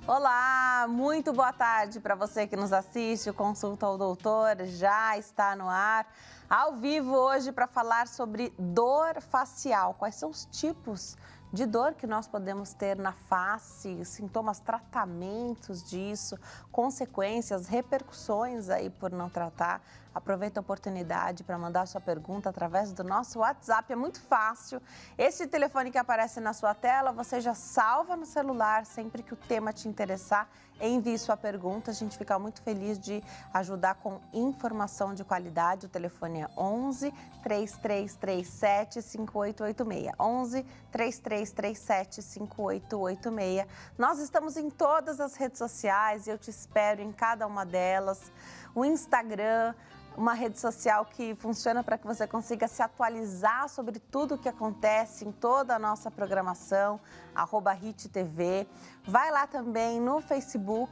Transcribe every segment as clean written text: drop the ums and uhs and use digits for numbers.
Olá, muito boa tarde para você que nos assiste. O Consulta ao Doutor já está no ar, ao vivo hoje para falar sobre dor facial. Quais são os tipos de dor que nós podemos ter na face, sintomas, tratamentos disso, consequências, repercussões aí por não tratar. Aproveita a oportunidade para mandar sua pergunta através do nosso WhatsApp, é muito fácil. Esse telefone que aparece na sua tela, você já salva no celular sempre que o tema te interessar. Envie sua pergunta, a gente fica muito feliz de ajudar com informação de qualidade. O telefone é 11 3337 5886. 11 3337 5886. Nós estamos em todas as redes sociais e eu te espero em cada uma delas. O Instagram, uma rede social que funciona para que você consiga se atualizar sobre tudo o que acontece em toda a nossa programação, @HitTV. Vai lá também no Facebook,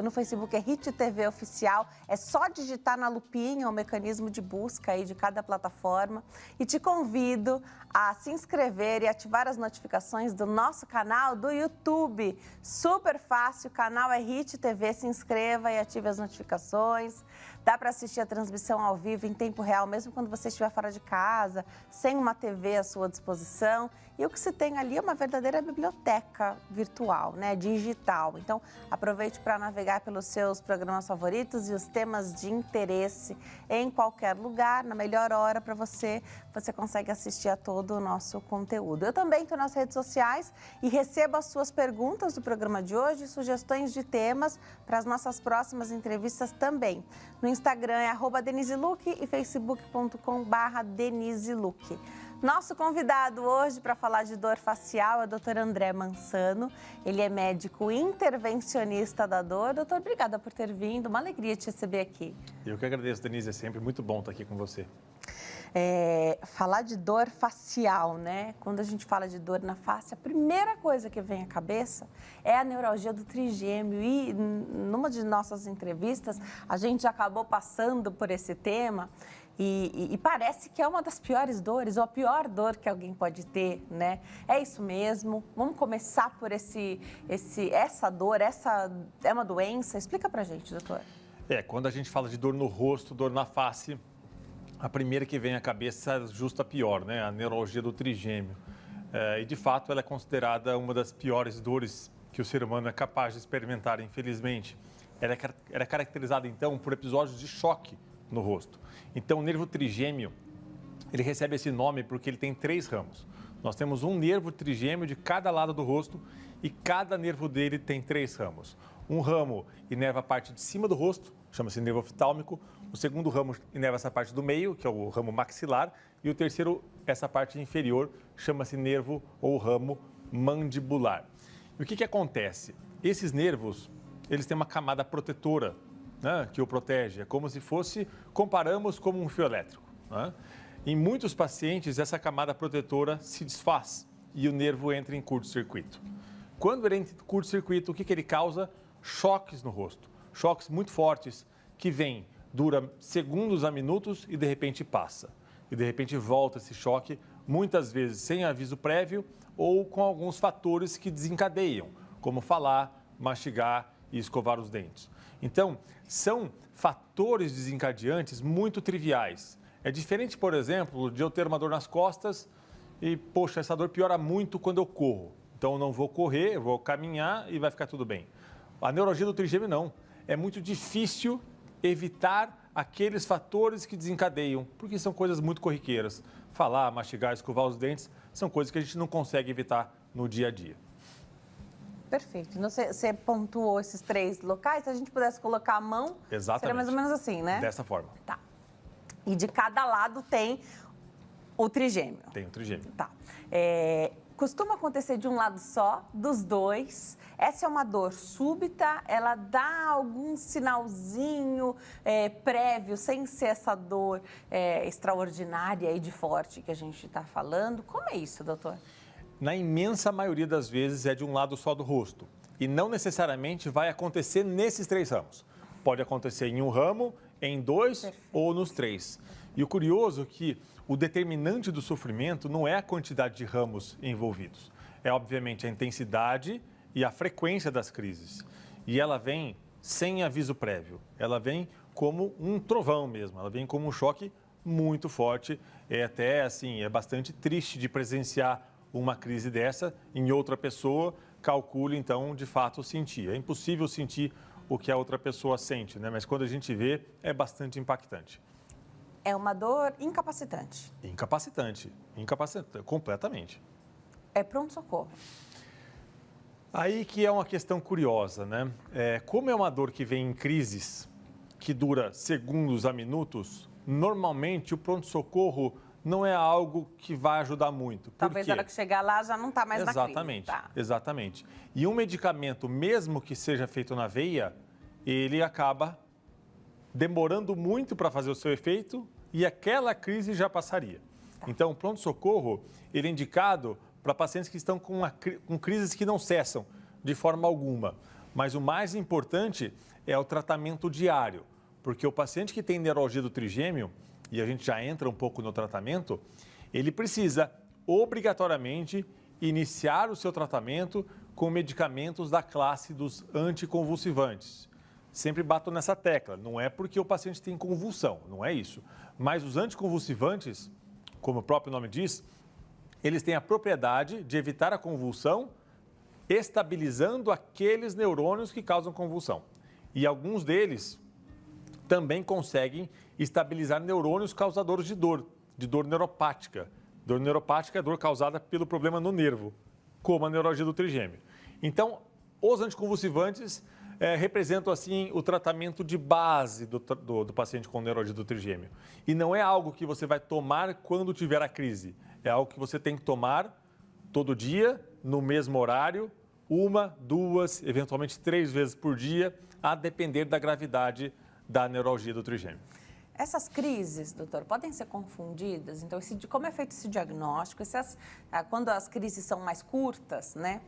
no Facebook é HitTV Oficial. É só digitar na lupinha o mecanismo de busca aí de cada plataforma. E te convido a se inscrever e ativar as notificações do nosso canal do YouTube. Super fácil, o canal é HitTV, se inscreva e ative as notificações. Dá para assistir a transmissão ao vivo em tempo real, mesmo quando você estiver fora de casa, sem uma TV à sua disposição. E o que se tem ali é uma verdadeira biblioteca virtual, né, digital. Então, aproveite para navegar pelos seus programas favoritos e os temas de interesse em qualquer lugar, na melhor hora para você. Você consegue assistir a todo o nosso conteúdo. Eu também estou nas redes sociais e recebo as suas perguntas do programa de hoje e sugestões de temas para as nossas próximas entrevistas também. No Instagram é @DeniseLuque e facebook.com/DeniseLuque. Nosso convidado hoje para falar de dor facial é o Dr. André Mansano. Ele é médico intervencionista da dor. Doutor, obrigada por ter vindo. Uma alegria te receber aqui. Eu que agradeço, Denise. É sempre muito bom estar aqui com você. Falar de dor facial, né? Quando a gente fala de dor na face, a primeira coisa que vem à cabeça é a neuralgia do trigêmeo. E numa de nossas entrevistas, a gente já acabou passando por esse tema. E parece que é uma das piores dores, ou a pior dor que alguém pode ter, né? É isso mesmo. Vamos começar por essa dor, essa é uma doença? Explica pra gente, doutor. Quando a gente fala de dor no rosto, dor na face, a primeira que vem à cabeça é justo a pior, né? A neuralgia do trigêmeo. E de fato ela é considerada uma das piores dores que o ser humano é capaz de experimentar, infelizmente. Ela é caracterizada então por episódios de choque no rosto. Então, o nervo trigêmeo, ele recebe esse nome porque ele tem 3 ramos. Nós temos um nervo trigêmeo de cada lado do rosto e cada nervo dele tem 3 ramos. Um ramo inerva a parte de cima do rosto, chama-se nervo oftálmico. O segundo ramo inerva essa parte do meio, que é o ramo maxilar. E o terceiro, essa parte inferior, chama-se nervo ou ramo mandibular. E o que acontece? Esses nervos, eles têm uma camada protetora, né, que o protege. É como se comparamos como um fio elétrico, né? Em muitos pacientes, essa camada protetora se desfaz e o nervo entra em curto-circuito. Quando ele entra em curto-circuito, o que ele causa? Choques no rosto. Choques muito fortes que dura segundos a minutos e de repente passa. E de repente volta esse choque, muitas vezes sem aviso prévio ou com alguns fatores que desencadeiam, como falar, mastigar e escovar os dentes. Então, são fatores desencadeantes muito triviais. É diferente, por exemplo, de eu ter uma dor nas costas e, poxa, essa dor piora muito quando eu corro. Então, eu não vou correr, eu vou caminhar e vai ficar tudo bem. A neuralgia do trigêmeo não. É muito difícil evitar aqueles fatores que desencadeiam, porque são coisas muito corriqueiras. Falar, mastigar, escovar os dentes, são coisas que a gente não consegue evitar no dia a dia. Perfeito. Você pontuou esses 3 locais. Se a gente pudesse colocar a mão, exatamente, seria mais ou menos assim, né? Dessa forma. Tá. E de cada lado tem o trigêmeo. Tem o trigêmeo. Tá. Costuma acontecer de um lado só, dos dois. Essa é uma dor súbita, ela dá algum sinalzinho prévio, sem ser essa dor extraordinária e de forte que a gente está falando. Como é isso, doutor? Na imensa maioria das vezes é de um lado só do rosto. E não necessariamente vai acontecer nesses 3 ramos. Pode acontecer em um ramo, em 2 Perfeito. Ou nos 3. E o curioso é que o determinante do sofrimento não é a quantidade de ramos envolvidos. É, obviamente, a intensidade e a frequência das crises. E ela vem sem aviso prévio, ela vem como um trovão mesmo, ela vem como um choque muito forte. É até assim, é bastante triste de presenciar uma crise dessa em outra pessoa. Calcule, então, de fato, sentir. É impossível sentir o que a outra pessoa sente, né? Mas quando a gente vê, é bastante impactante. É uma dor incapacitante. Incapacitante, completamente. É pronto-socorro. Aí que é uma questão curiosa, né? Como é uma dor que vem em crises, que dura segundos a minutos, normalmente o pronto-socorro não é algo que vai ajudar muito. Talvez na hora que chegar lá já não está mais na crise. Exatamente. E um medicamento, mesmo que seja feito na veia, ele acaba demorando muito para fazer o seu efeito e aquela crise já passaria. Então, o pronto-socorro, ele é indicado para pacientes que estão com crises que não cessam de forma alguma. Mas o mais importante é o tratamento diário, porque o paciente que tem neuralgia do trigêmeo, e a gente já entra um pouco no tratamento, ele precisa obrigatoriamente iniciar o seu tratamento com medicamentos da classe dos anticonvulsivantes. Sempre bato nessa tecla, não é porque o paciente tem convulsão, não é isso. Mas os anticonvulsivantes, como o próprio nome diz, eles têm a propriedade de evitar a convulsão, estabilizando aqueles neurônios que causam convulsão. E alguns deles também conseguem estabilizar neurônios causadores de dor neuropática. Dor neuropática é dor causada pelo problema no nervo, como a neuralgia do trigêmeo. Então, os anticonvulsivantes representam, assim, o tratamento de base do paciente com neuralgia do trigêmeo. E não é algo que você vai tomar quando tiver a crise. É algo que você tem que tomar todo dia, no mesmo horário, 1, 2, eventualmente 3 vezes por dia, a depender da gravidade da neuralgia do trigêmeo. Essas crises, doutor, podem ser confundidas? Então, como é feito esse diagnóstico? Quando as crises são mais curtas, né,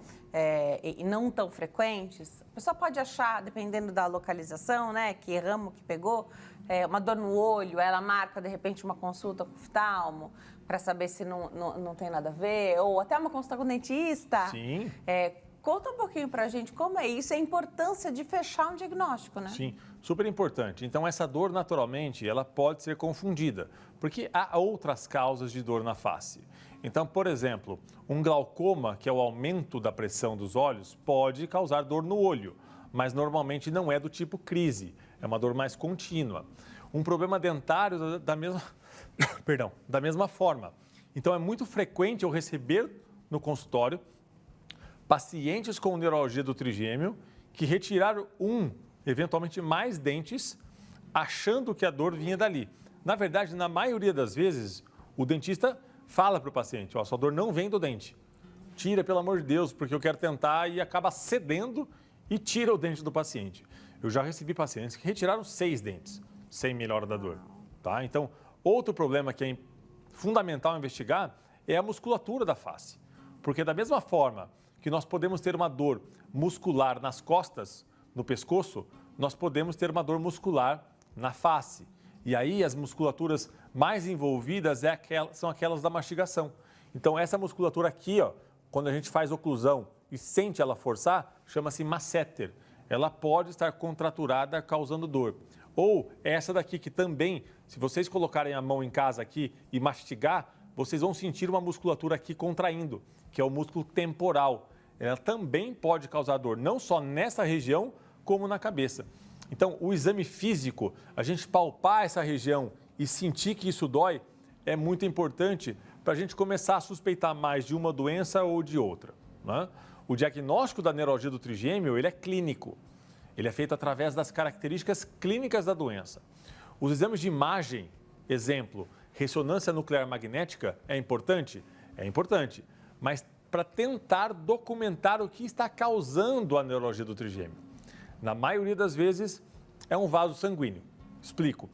e não tão frequentes, a pessoa pode achar, dependendo da localização, né, que ramo que pegou, uma dor no olho, ela marca, de repente, uma consulta com o oftalmo para saber se não tem nada a ver, ou até uma consulta com o dentista. Sim. Conta um pouquinho para a gente como é isso, a importância de fechar um diagnóstico, né? Sim, super importante. Então, essa dor, naturalmente, ela pode ser confundida, porque há outras causas de dor na face. Então, por exemplo, um glaucoma, que é o aumento da pressão dos olhos, pode causar dor no olho, mas normalmente não é do tipo crise, é uma dor mais contínua. Um problema dentário da mesma forma. Então, é muito frequente eu receber no consultório pacientes com neuralgia do trigêmeo que retiraram eventualmente mais dentes, achando que a dor vinha dali. Na verdade, na maioria das vezes, o dentista fala para o paciente, sua dor não vem do dente. Tira, pelo amor de Deus, porque eu quero tentar, e acaba cedendo e tira o dente do paciente. Eu já recebi pacientes que retiraram 6 dentes, sem melhora da dor. Tá? Então, outro problema que é fundamental investigar é a musculatura da face. Porque da mesma forma que nós podemos ter uma dor muscular nas costas, no pescoço, nós podemos ter uma dor muscular na face. E aí as musculaturas mais envolvidas são aquelas da mastigação. Então essa musculatura aqui, quando a gente faz oclusão e sente ela forçar, chama-se masseter. Ela pode estar contraturada, causando dor. Ou essa daqui que também, se vocês colocarem a mão em casa aqui e mastigar, vocês vão sentir uma musculatura aqui contraindo, que é o músculo temporal. Ela também pode causar dor, não só nessa região, como na cabeça. Então, o exame físico, a gente palpar essa região e sentir que isso dói, é muito importante para a gente começar a suspeitar mais de uma doença ou de outra. Né? O diagnóstico da neuralgia do trigêmeo, ele é clínico. Ele é feito através das características clínicas da doença. Os exames de imagem, exemplo, ressonância nuclear magnética, é importante? É importante, mas para tentar documentar o que está causando a neuralgia do trigêmeo. Na maioria das vezes, é um vaso sanguíneo. Explico.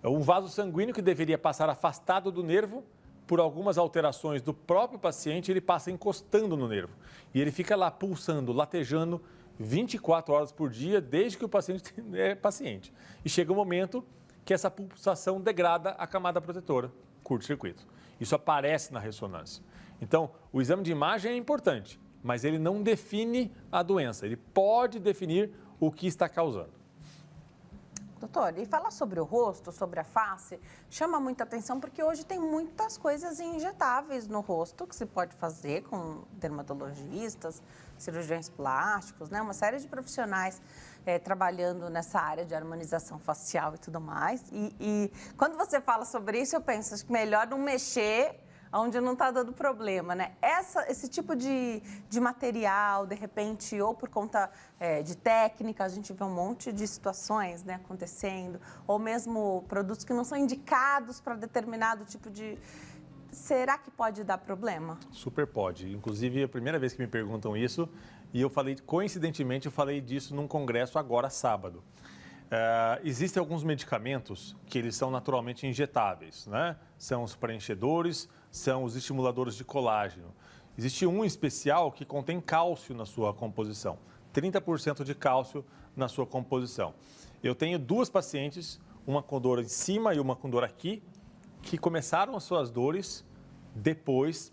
É um vaso sanguíneo que deveria passar afastado do nervo, por algumas alterações do próprio paciente, ele passa encostando no nervo. E ele fica lá pulsando, latejando 24 horas por dia, desde que o paciente é paciente. E chega um momento que essa pulsação degrada a camada protetora, curto-circuito. Isso aparece na ressonância. Então, o exame de imagem é importante, mas ele não define a doença. Ele pode definir o que está causando. Doutor, e falar sobre o rosto, sobre a face, chama muita atenção porque hoje tem muitas coisas injetáveis no rosto que se pode fazer com dermatologistas, cirurgiões plásticos, né? Uma série de profissionais trabalhando nessa área de harmonização facial e tudo mais. E quando você fala sobre isso, eu penso, acho que melhor não mexer onde não está dando problema, né? Esse tipo de material, de repente, ou por conta de técnica, a gente vê um monte de situações, né, acontecendo, ou mesmo produtos que não são indicados para determinado tipo de... Será que pode dar problema? Super pode. Inclusive, é a primeira vez que me perguntam isso, e coincidentemente, eu falei disso num congresso agora, sábado. Existem alguns medicamentos que eles são naturalmente injetáveis, né? São os preenchedores, são os estimuladores de colágeno. Existe um especial que contém cálcio na sua composição, 30% de cálcio na sua composição. Eu tenho 2 pacientes, uma com dor em cima e uma com dor aqui, que começaram as suas dores depois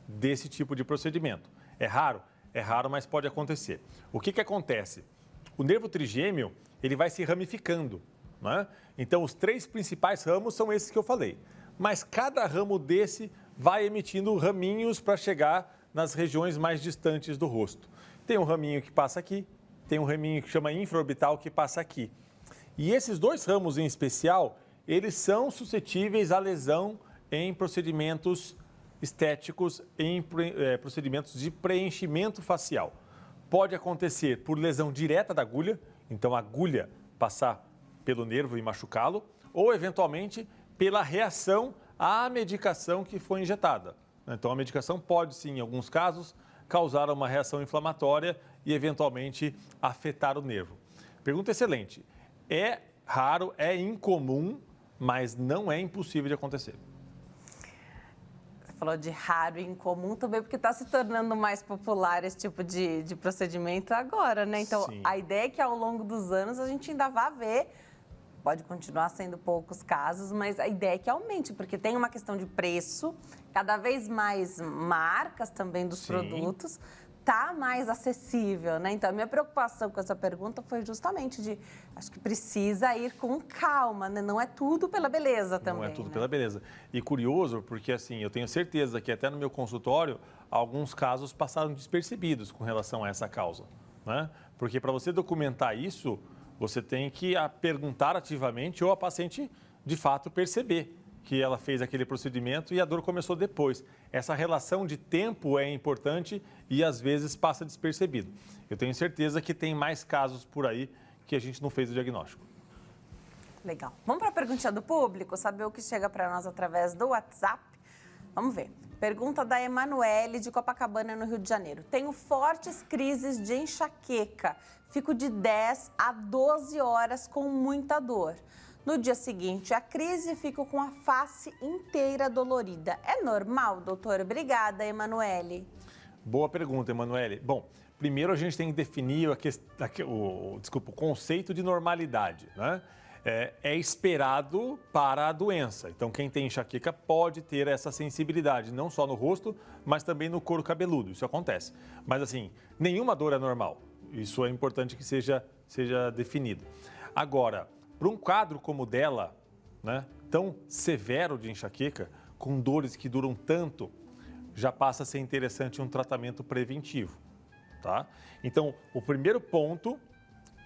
desse tipo de procedimento. É raro? É raro, mas pode acontecer. O que acontece? O nervo trigêmeo, ele vai se ramificando, né? Então, os 3 principais ramos são esses que eu falei. Mas cada ramo desse vai emitindo raminhos para chegar nas regiões mais distantes do rosto. Tem um raminho que passa aqui, tem um raminho que chama infraorbital que passa aqui. E esses 2 ramos em especial, eles são suscetíveis à lesão em procedimentos estéticos, em procedimentos de preenchimento facial. Pode acontecer por lesão direta da agulha, então a agulha passar pelo nervo e machucá-lo, ou eventualmente pela reação à medicação que foi injetada. Então a medicação pode sim, em alguns casos, causar uma reação inflamatória e eventualmente afetar o nervo. Pergunta excelente. É raro, é incomum, mas não é impossível de acontecer. Você falou de raro e incomum também, porque está se tornando mais popular esse tipo de procedimento agora, né? Então, Sim. A ideia é que ao longo dos anos a gente ainda vá ver, pode continuar sendo poucos casos, mas a ideia é que aumente, porque tem uma questão de preço, cada vez mais marcas também dos Sim. produtos, tá mais acessível, né? Então, a minha preocupação com essa pergunta foi justamente de, acho que precisa ir com calma, né? Não é tudo pela beleza também. Não é tudo né? pela beleza. E curioso, porque assim, eu tenho certeza que até no meu consultório, alguns casos passaram despercebidos com relação a essa causa, né? Porque para você documentar isso, você tem que perguntar ativamente ou a paciente, de fato, perceber que ela fez aquele procedimento e a dor começou depois. Essa relação de tempo é importante e, às vezes, passa despercebido. Eu tenho certeza que tem mais casos por aí que a gente não fez o diagnóstico. Legal. Vamos para a perguntinha do público, saber o que chega para nós através do WhatsApp? Vamos ver. Pergunta da Emanuele, de Copacabana, no Rio de Janeiro. Tenho fortes crises de enxaqueca. Fico de 10 a 12 horas com muita dor. No dia seguinte, a crise, fico com a face inteira dolorida. É normal, doutora? Obrigada, Emanuele. Boa pergunta, Emanuele. Bom, primeiro a gente tem que definir o conceito de normalidade, né? É esperado para a doença. Então, quem tem enxaqueca pode ter essa sensibilidade, não só no rosto, mas também no couro cabeludo. Isso acontece. Mas, assim, nenhuma dor é normal. Isso é importante que seja definido. Agora, para um quadro como o dela, né, tão severo de enxaqueca, com dores que duram tanto, já passa a ser interessante um tratamento preventivo, tá? Então, o primeiro ponto,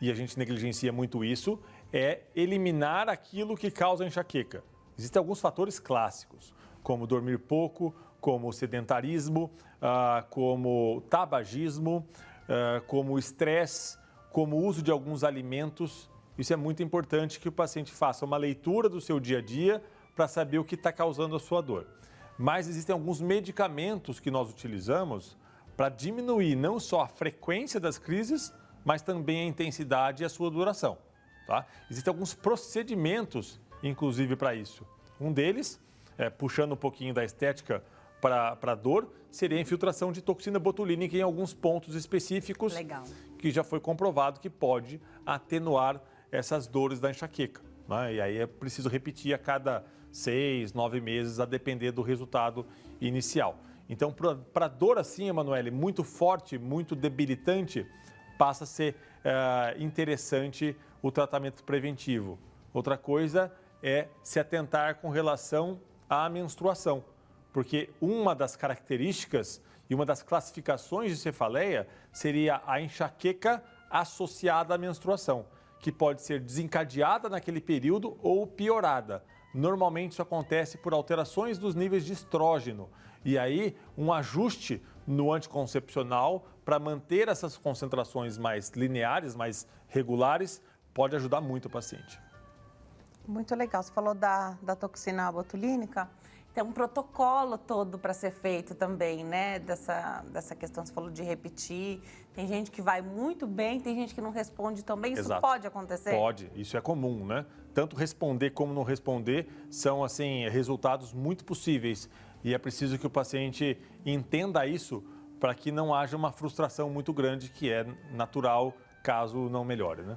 e a gente negligencia muito isso, é eliminar aquilo que causa enxaqueca. Existem alguns fatores clássicos, como dormir pouco, como sedentarismo, como tabagismo, como estresse, como uso de alguns alimentos. Isso é muito importante que o paciente faça uma leitura do seu dia a dia para saber o que está causando a sua dor. Mas existem alguns medicamentos que nós utilizamos para diminuir não só a frequência das crises, mas também a intensidade e a sua duração. Tá? Existem alguns procedimentos, inclusive, para isso. Um deles, puxando um pouquinho da estética para a dor, seria a infiltração de toxina botulínica em alguns pontos específicos. Legal. Que já foi comprovado que pode atenuar essas dores da enxaqueca, né? E aí é preciso repetir a cada 6, 9 meses, a depender do resultado inicial. Então, para dor assim, Emanuele, muito forte, muito debilitante, passa a ser interessante o tratamento preventivo. Outra coisa é se atentar com relação à menstruação, porque uma das características e uma das classificações de cefaleia seria a enxaqueca associada à menstruação, que pode ser desencadeada naquele período ou piorada. Normalmente isso acontece por alterações dos níveis de estrógeno e aí um ajuste no anticoncepcional para manter essas concentrações mais lineares, mais regulares, pode ajudar muito o paciente. Muito legal. Você falou da toxina botulínica. Tem um protocolo todo para ser feito também, né? Dessa questão, você falou de repetir. Tem gente que vai muito bem, tem gente que não responde tão bem. Isso Exato. Pode acontecer? Pode, isso é comum, né? Tanto responder como não responder são, assim, resultados muito possíveis. E é preciso que o paciente entenda isso para que não haja uma frustração muito grande, que é natural caso não melhore, né?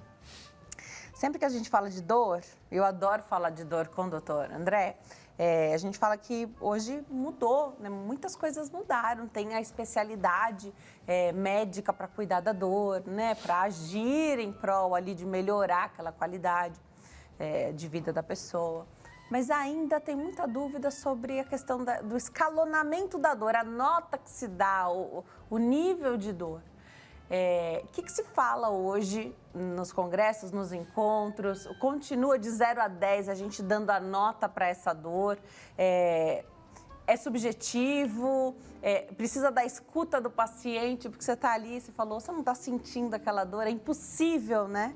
Sempre que a gente fala de dor, eu adoro falar de dor com o doutor André, a gente fala que hoje mudou, né? Muitas coisas mudaram, tem a especialidade médica para cuidar da dor, né? Para agir em prol ali de melhorar aquela qualidade de vida da pessoa. Mas ainda tem muita dúvida sobre a questão do escalonamento da dor, a nota que se dá, o nível de dor. O que se fala hoje nos congressos, nos encontros? Continua de 0 a 10 a gente dando a nota para essa dor? É subjetivo? Precisa da escuta do paciente? Porque você está ali, você falou, você não está sentindo aquela dor, é impossível, né?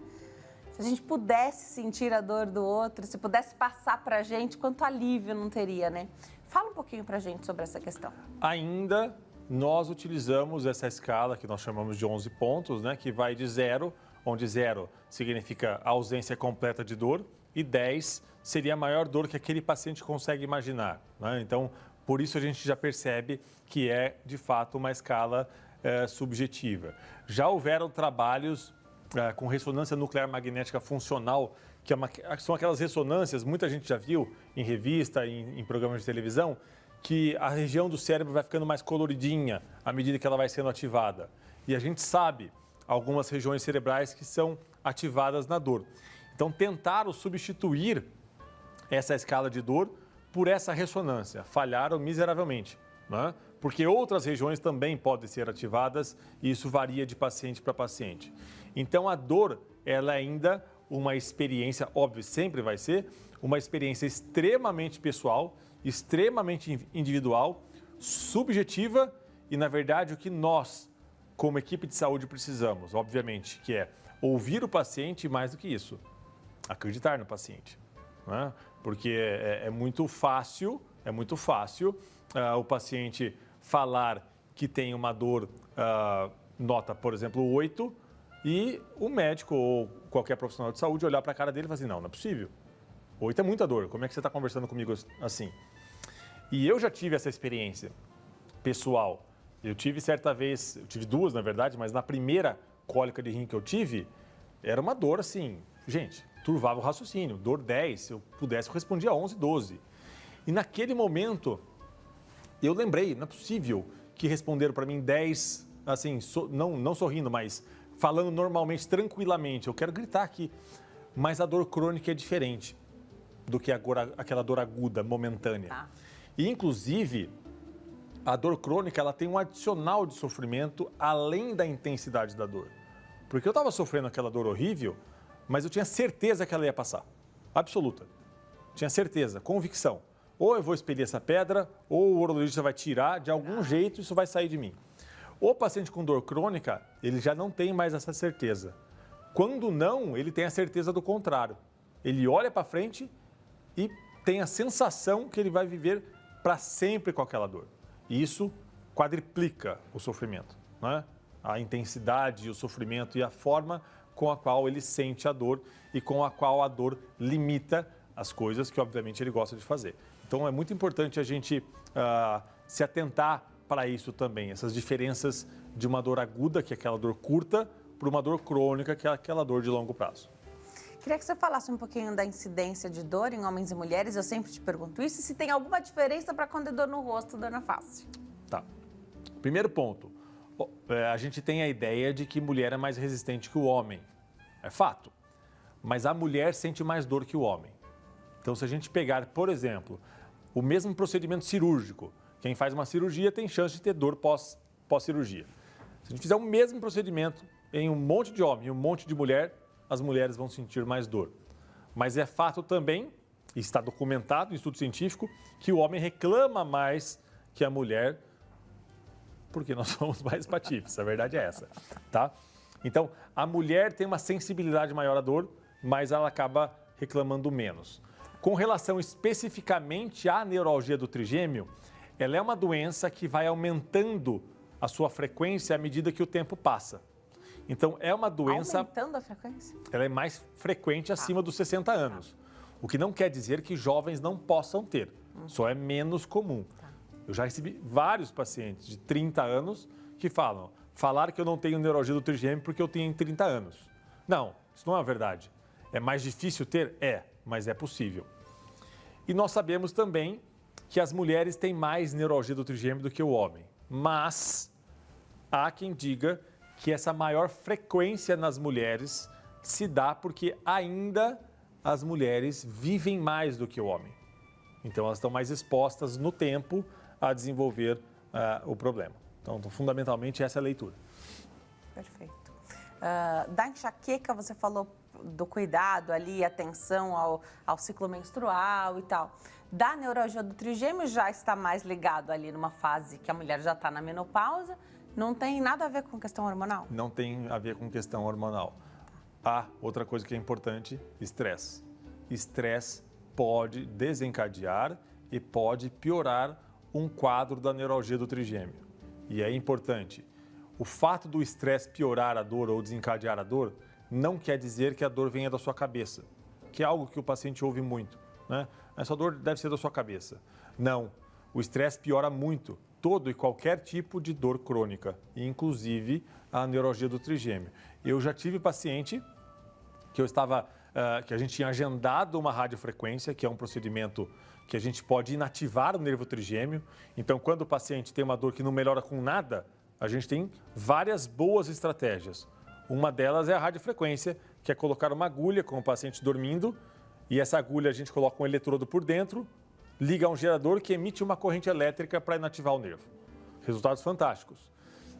Se a gente pudesse sentir a dor do outro, se pudesse passar para a gente, quanto alívio não teria, né? Fala um pouquinho para a gente sobre essa questão. Ainda nós utilizamos essa escala que nós chamamos de 11 pontos, né? Que vai de 0, onde 0 significa ausência completa de dor, e 10 seria a maior dor que aquele paciente consegue imaginar, né? Então, por isso a gente já percebe que é, de fato, uma escala subjetiva. Já houveram trabalhos com ressonância nuclear magnética funcional, que são aquelas ressonâncias, muita gente já viu em revista, em programas de televisão, que a região do cérebro vai ficando mais coloridinha à medida que ela vai sendo ativada. E a gente sabe algumas regiões cerebrais que são ativadas na dor. Então, tentaram substituir essa escala de dor por essa ressonância. Falharam miseravelmente, né? Porque outras regiões também podem ser ativadas e isso varia de paciente para paciente. Então, a dor, ela é ainda uma experiência, óbvio, sempre vai ser, uma experiência extremamente pessoal, extremamente individual, subjetiva e, na verdade, o que nós, como equipe de saúde, precisamos, obviamente, que é ouvir o paciente e, mais do que isso, acreditar no paciente, né? Porque é muito fácil o paciente falar que tem uma dor, nota, por exemplo, 8, e o médico ou qualquer profissional de saúde olhar para a cara dele e falar assim, não é possível, 8 é muita dor, como é que você está conversando comigo assim? E eu já tive essa experiência pessoal. Eu tive certa vez, eu tive duas, na verdade, mas na primeira cólica de rim que eu tive, era uma dor assim, gente, turvava o raciocínio. Dor 10, se eu pudesse, eu respondia 11, 12. E naquele momento, eu lembrei, não é possível que responderam para mim 10, assim, não sorrindo, mas falando normalmente, tranquilamente. Eu quero gritar aqui. Mas a dor crônica é diferente do que aquela dor aguda, momentânea. Tá. E, inclusive, a dor crônica ela tem um adicional de sofrimento além da intensidade da dor. Porque eu estava sofrendo aquela dor horrível, mas eu tinha certeza que ela ia passar. Absoluta. Tinha certeza, convicção. Ou eu vou expelir essa pedra, ou o urologista vai tirar, de algum jeito isso vai sair de mim. O paciente com dor crônica, ele já não tem mais essa certeza. Quando não, ele tem a certeza do contrário. Ele olha para frente e tem a sensação que ele vai viver para sempre com aquela dor. E isso quadriplica o sofrimento, né? A intensidade, o sofrimento e a forma com a qual ele sente a dor e com a qual a dor limita as coisas que, obviamente, ele gosta de fazer. Então, é muito importante a gente se atentar para isso também, essas diferenças de uma dor aguda, que é aquela dor curta, para uma dor crônica, que é aquela dor de longo prazo. Queria que você falasse um pouquinho da incidência de dor em homens e mulheres. Eu sempre te pergunto isso. E se tem alguma diferença para quando é dor no rosto, dor na face? Tá. Primeiro ponto, a gente tem a ideia de que mulher é mais resistente que o homem. É fato. Mas a mulher sente mais dor que o homem. Então, se a gente pegar, por exemplo, o mesmo procedimento cirúrgico, quem faz uma cirurgia tem chance de ter dor pós-cirurgia. Se a gente fizer o mesmo procedimento em um monte de homem e um monte de mulher, as mulheres vão sentir mais dor. Mas é fato também, e está documentado em estudo científico, que o homem reclama mais que a mulher, porque nós somos mais patifes, a verdade é essa, tá? Então, a mulher tem uma sensibilidade maior à dor, mas ela acaba reclamando menos. Com relação especificamente à neuralgia do trigêmeo, ela é uma doença que vai aumentando a sua frequência à medida que o tempo passa. Então, é uma doença... Aumentando a frequência? Ela é mais frequente acima dos 60 anos. O que não quer dizer que jovens não possam ter, só é menos comum. Eu já recebi vários pacientes de 30 anos que falar que eu não tenho neuralgia do trigêmeo porque eu tenho 30 anos. Não, isso não é verdade. É mais difícil ter? É, mas é possível. E nós sabemos também que as mulheres têm mais neuralgia do trigêmeo do que o homem. Mas há quem diga que essa maior frequência nas mulheres se dá porque ainda as mulheres vivem mais do que o homem. Então, elas estão mais expostas no tempo a desenvolver o problema. Então, fundamentalmente, essa é a leitura. Perfeito. Da enxaqueca, você falou do cuidado ali, atenção ao ciclo menstrual e tal. Da neuralgia do trigêmeo já está mais ligado ali numa fase que a mulher já está na menopausa. Não tem nada a ver com questão hormonal? Não tem a ver com questão hormonal. Outra coisa que é importante, estresse. Estresse pode desencadear e pode piorar um quadro da neuralgia do trigêmeo. E é importante, o fato do estresse piorar a dor ou desencadear a dor não quer dizer que a dor venha da sua cabeça, que é algo que o paciente ouve muito, né? Essa dor deve ser da sua cabeça. Não, o estresse piora muito todo e qualquer tipo de dor crônica, inclusive a neuralgia do trigêmeo. Eu já tive paciente que que a gente tinha agendado uma radiofrequência, que é um procedimento que a gente pode inativar o nervo trigêmeo. Então, quando o paciente tem uma dor que não melhora com nada, a gente tem várias boas estratégias. Uma delas é a radiofrequência, que é colocar uma agulha com o paciente dormindo, e essa agulha a gente coloca um eletrodo por dentro, liga a um gerador que emite uma corrente elétrica para inativar o nervo. Resultados fantásticos.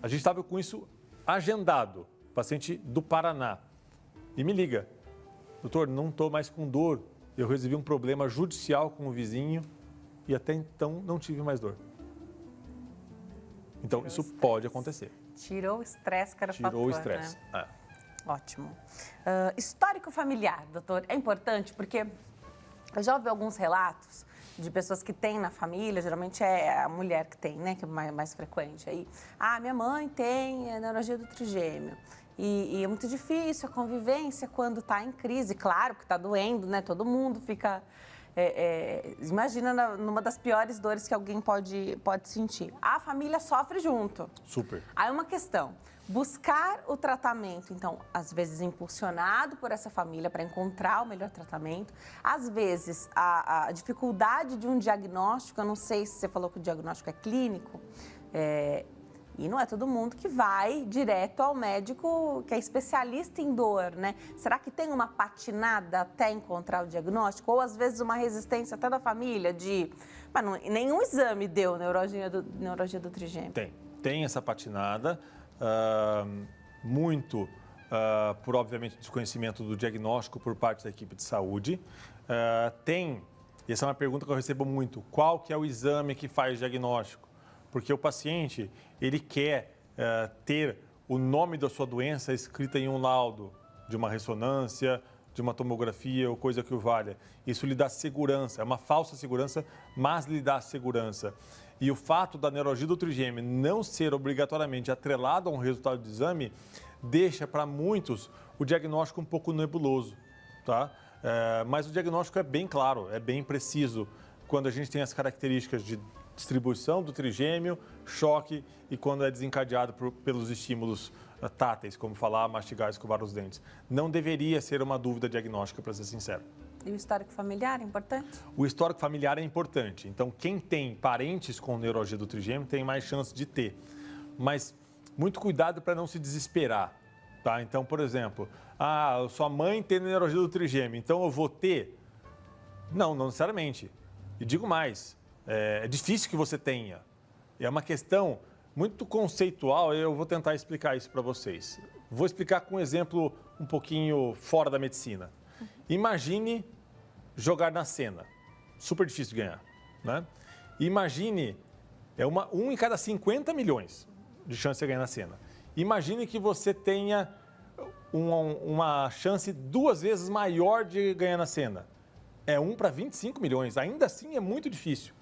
A gente estava com isso agendado, paciente do Paraná, e me liga: doutor, não estou mais com dor, eu resolvi um problema judicial com o vizinho e até então não tive mais dor. Então, isso pode acontecer. Tirou o estresse, que era o fator, Tirou o estresse, né? Ótimo. Histórico familiar, doutor, é importante porque eu já ouvi alguns relatos de pessoas que têm na família, geralmente é a mulher que tem, né, que é mais frequente aí. Minha mãe tem a neuralgia do trigêmeo. E é muito difícil a convivência quando está em crise. Claro que está doendo, né? Todo mundo fica... imagina numa das piores dores que alguém pode sentir. A família sofre junto. Super. Aí uma questão, buscar o tratamento, então, às vezes impulsionado por essa família para encontrar o melhor tratamento. Às vezes, a dificuldade de um diagnóstico, eu não sei se você falou que o diagnóstico é clínico, e não é todo mundo que vai direto ao médico que é especialista em dor, né? Será que tem uma patinada até encontrar o diagnóstico? Ou, às vezes, uma resistência até da família mas nenhum exame deu neuralgia do trigêmeo. Tem essa patinada, muito por, obviamente, desconhecimento do diagnóstico por parte da equipe de saúde. E essa é uma pergunta que eu recebo muito: qual que é o exame que faz diagnóstico? Porque o paciente, ele quer ter o nome da sua doença escrita em um laudo, de uma ressonância, de uma tomografia ou coisa que o valha. Isso lhe dá segurança, é uma falsa segurança, mas lhe dá segurança. E o fato da neuralgia do trigêmeo não ser obrigatoriamente atrelado a um resultado de exame, deixa para muitos o diagnóstico um pouco nebuloso, tá? Mas o diagnóstico é bem claro, é bem preciso, quando a gente tem as características de distribuição do trigêmeo, choque e quando é desencadeado pelos estímulos táteis, como falar, mastigar, escovar os dentes. Não deveria ser uma dúvida diagnóstica, para ser sincero. E o histórico familiar é importante? O histórico familiar é importante. Então, quem tem parentes com neurologia do trigêmeo tem mais chance de ter. Mas muito cuidado para não se desesperar, tá? Então, por exemplo, sua mãe tem neurologia do trigêmeo, então eu vou ter? Não necessariamente. E digo mais, é difícil que você tenha. É uma questão muito conceitual, eu vou tentar explicar isso para vocês. Vou explicar com um exemplo um pouquinho fora da medicina. Imagine jogar na Sena. Super difícil de ganhar, né? Imagine, um em cada 50 milhões de chance de ganhar na Sena. Imagine que você tenha uma chance 2 vezes maior de ganhar na Sena. É 1 para 25 milhões. Ainda assim é muito difícil.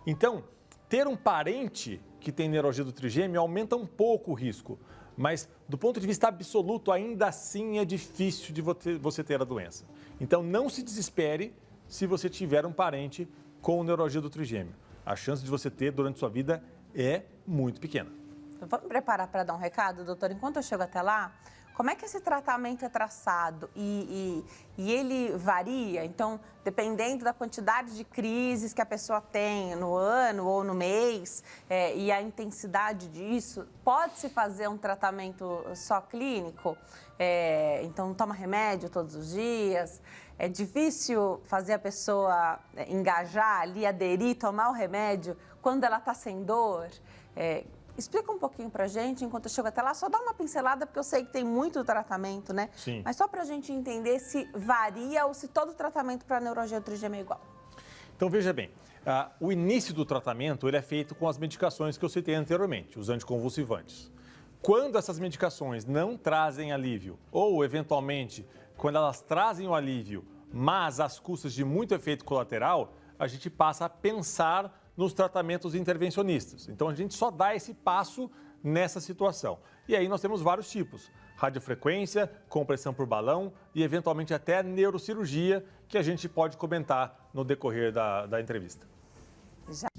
Então, ter um parente que tem neurologia do trigêmeo aumenta um pouco o risco. Mas, do ponto de vista absoluto, ainda assim é difícil de você ter a doença. Então, não se desespere se você tiver um parente com neurologia do trigêmeo. A chance de você ter durante sua vida é muito pequena. Vamos me preparar para dar um recado, doutor? Enquanto eu chego até lá, como é que esse tratamento é traçado e ele varia? Então, dependendo da quantidade de crises que a pessoa tem no ano ou no mês e a intensidade disso, pode-se fazer um tratamento só clínico? Então, toma remédio todos os dias? É difícil fazer a pessoa engajar ali, aderir, tomar o remédio quando ela está sem dor? Explica um pouquinho pra gente, enquanto eu chego até lá, só dá uma pincelada, porque eu sei que tem muito tratamento, né? Sim. Mas só pra gente entender se varia ou se todo tratamento para neurologia do trigêmeo é igual. Então, veja bem, o início do tratamento ele é feito com as medicações que eu citei anteriormente, os anticonvulsivantes. Quando essas medicações não trazem alívio, ou, eventualmente, quando elas trazem o alívio, mas às custas de muito efeito colateral, a gente passa a pensar nos tratamentos intervencionistas. Então, a gente só dá esse passo nessa situação. E aí nós temos vários tipos: radiofrequência, compressão por balão e, eventualmente, até neurocirurgia, que a gente pode comentar no decorrer da entrevista. Já.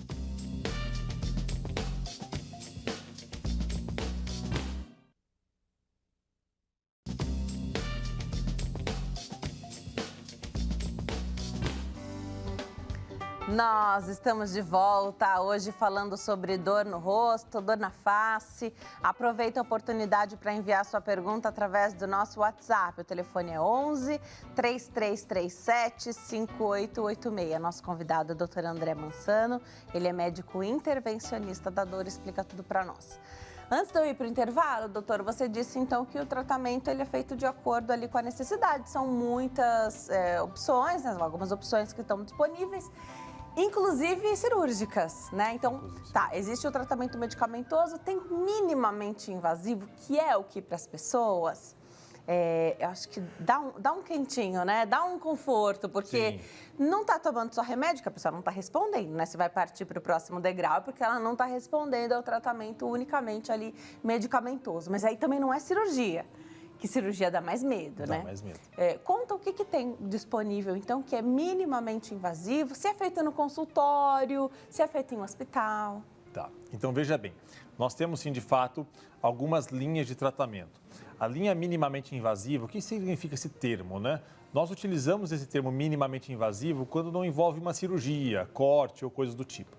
Nós estamos de volta hoje falando sobre dor no rosto, dor na face. Aproveita a oportunidade para enviar sua pergunta através do nosso WhatsApp. O telefone é 11 3337 5886. Nosso convidado é o Dr. André Mansano. Ele é médico intervencionista da dor e explica tudo para nós. Antes de eu ir para o intervalo, doutor, você disse então que o tratamento ele é feito de acordo ali com a necessidade. São muitas opções, né? Algumas opções que estão disponíveis, inclusive cirúrgicas, né? Então, existe o tratamento medicamentoso, tem minimamente invasivo, que é o que para as pessoas, eu acho que dá um quentinho, né? Dá um conforto, porque não está tomando só remédio, que a pessoa não está respondendo, né? Se vai partir para o próximo degrau, porque ela não está respondendo ao tratamento unicamente ali medicamentoso. Mas aí também não é cirurgia. Que cirurgia dá mais medo, né? Dá mais medo. Conta o que tem disponível, então, que é minimamente invasivo, se é feito no consultório, se é feito em um hospital. Tá, então veja bem, nós temos sim, de fato, algumas linhas de tratamento. A linha minimamente invasiva, o que significa esse termo, né? Nós utilizamos esse termo minimamente invasivo quando não envolve uma cirurgia, corte ou coisas do tipo.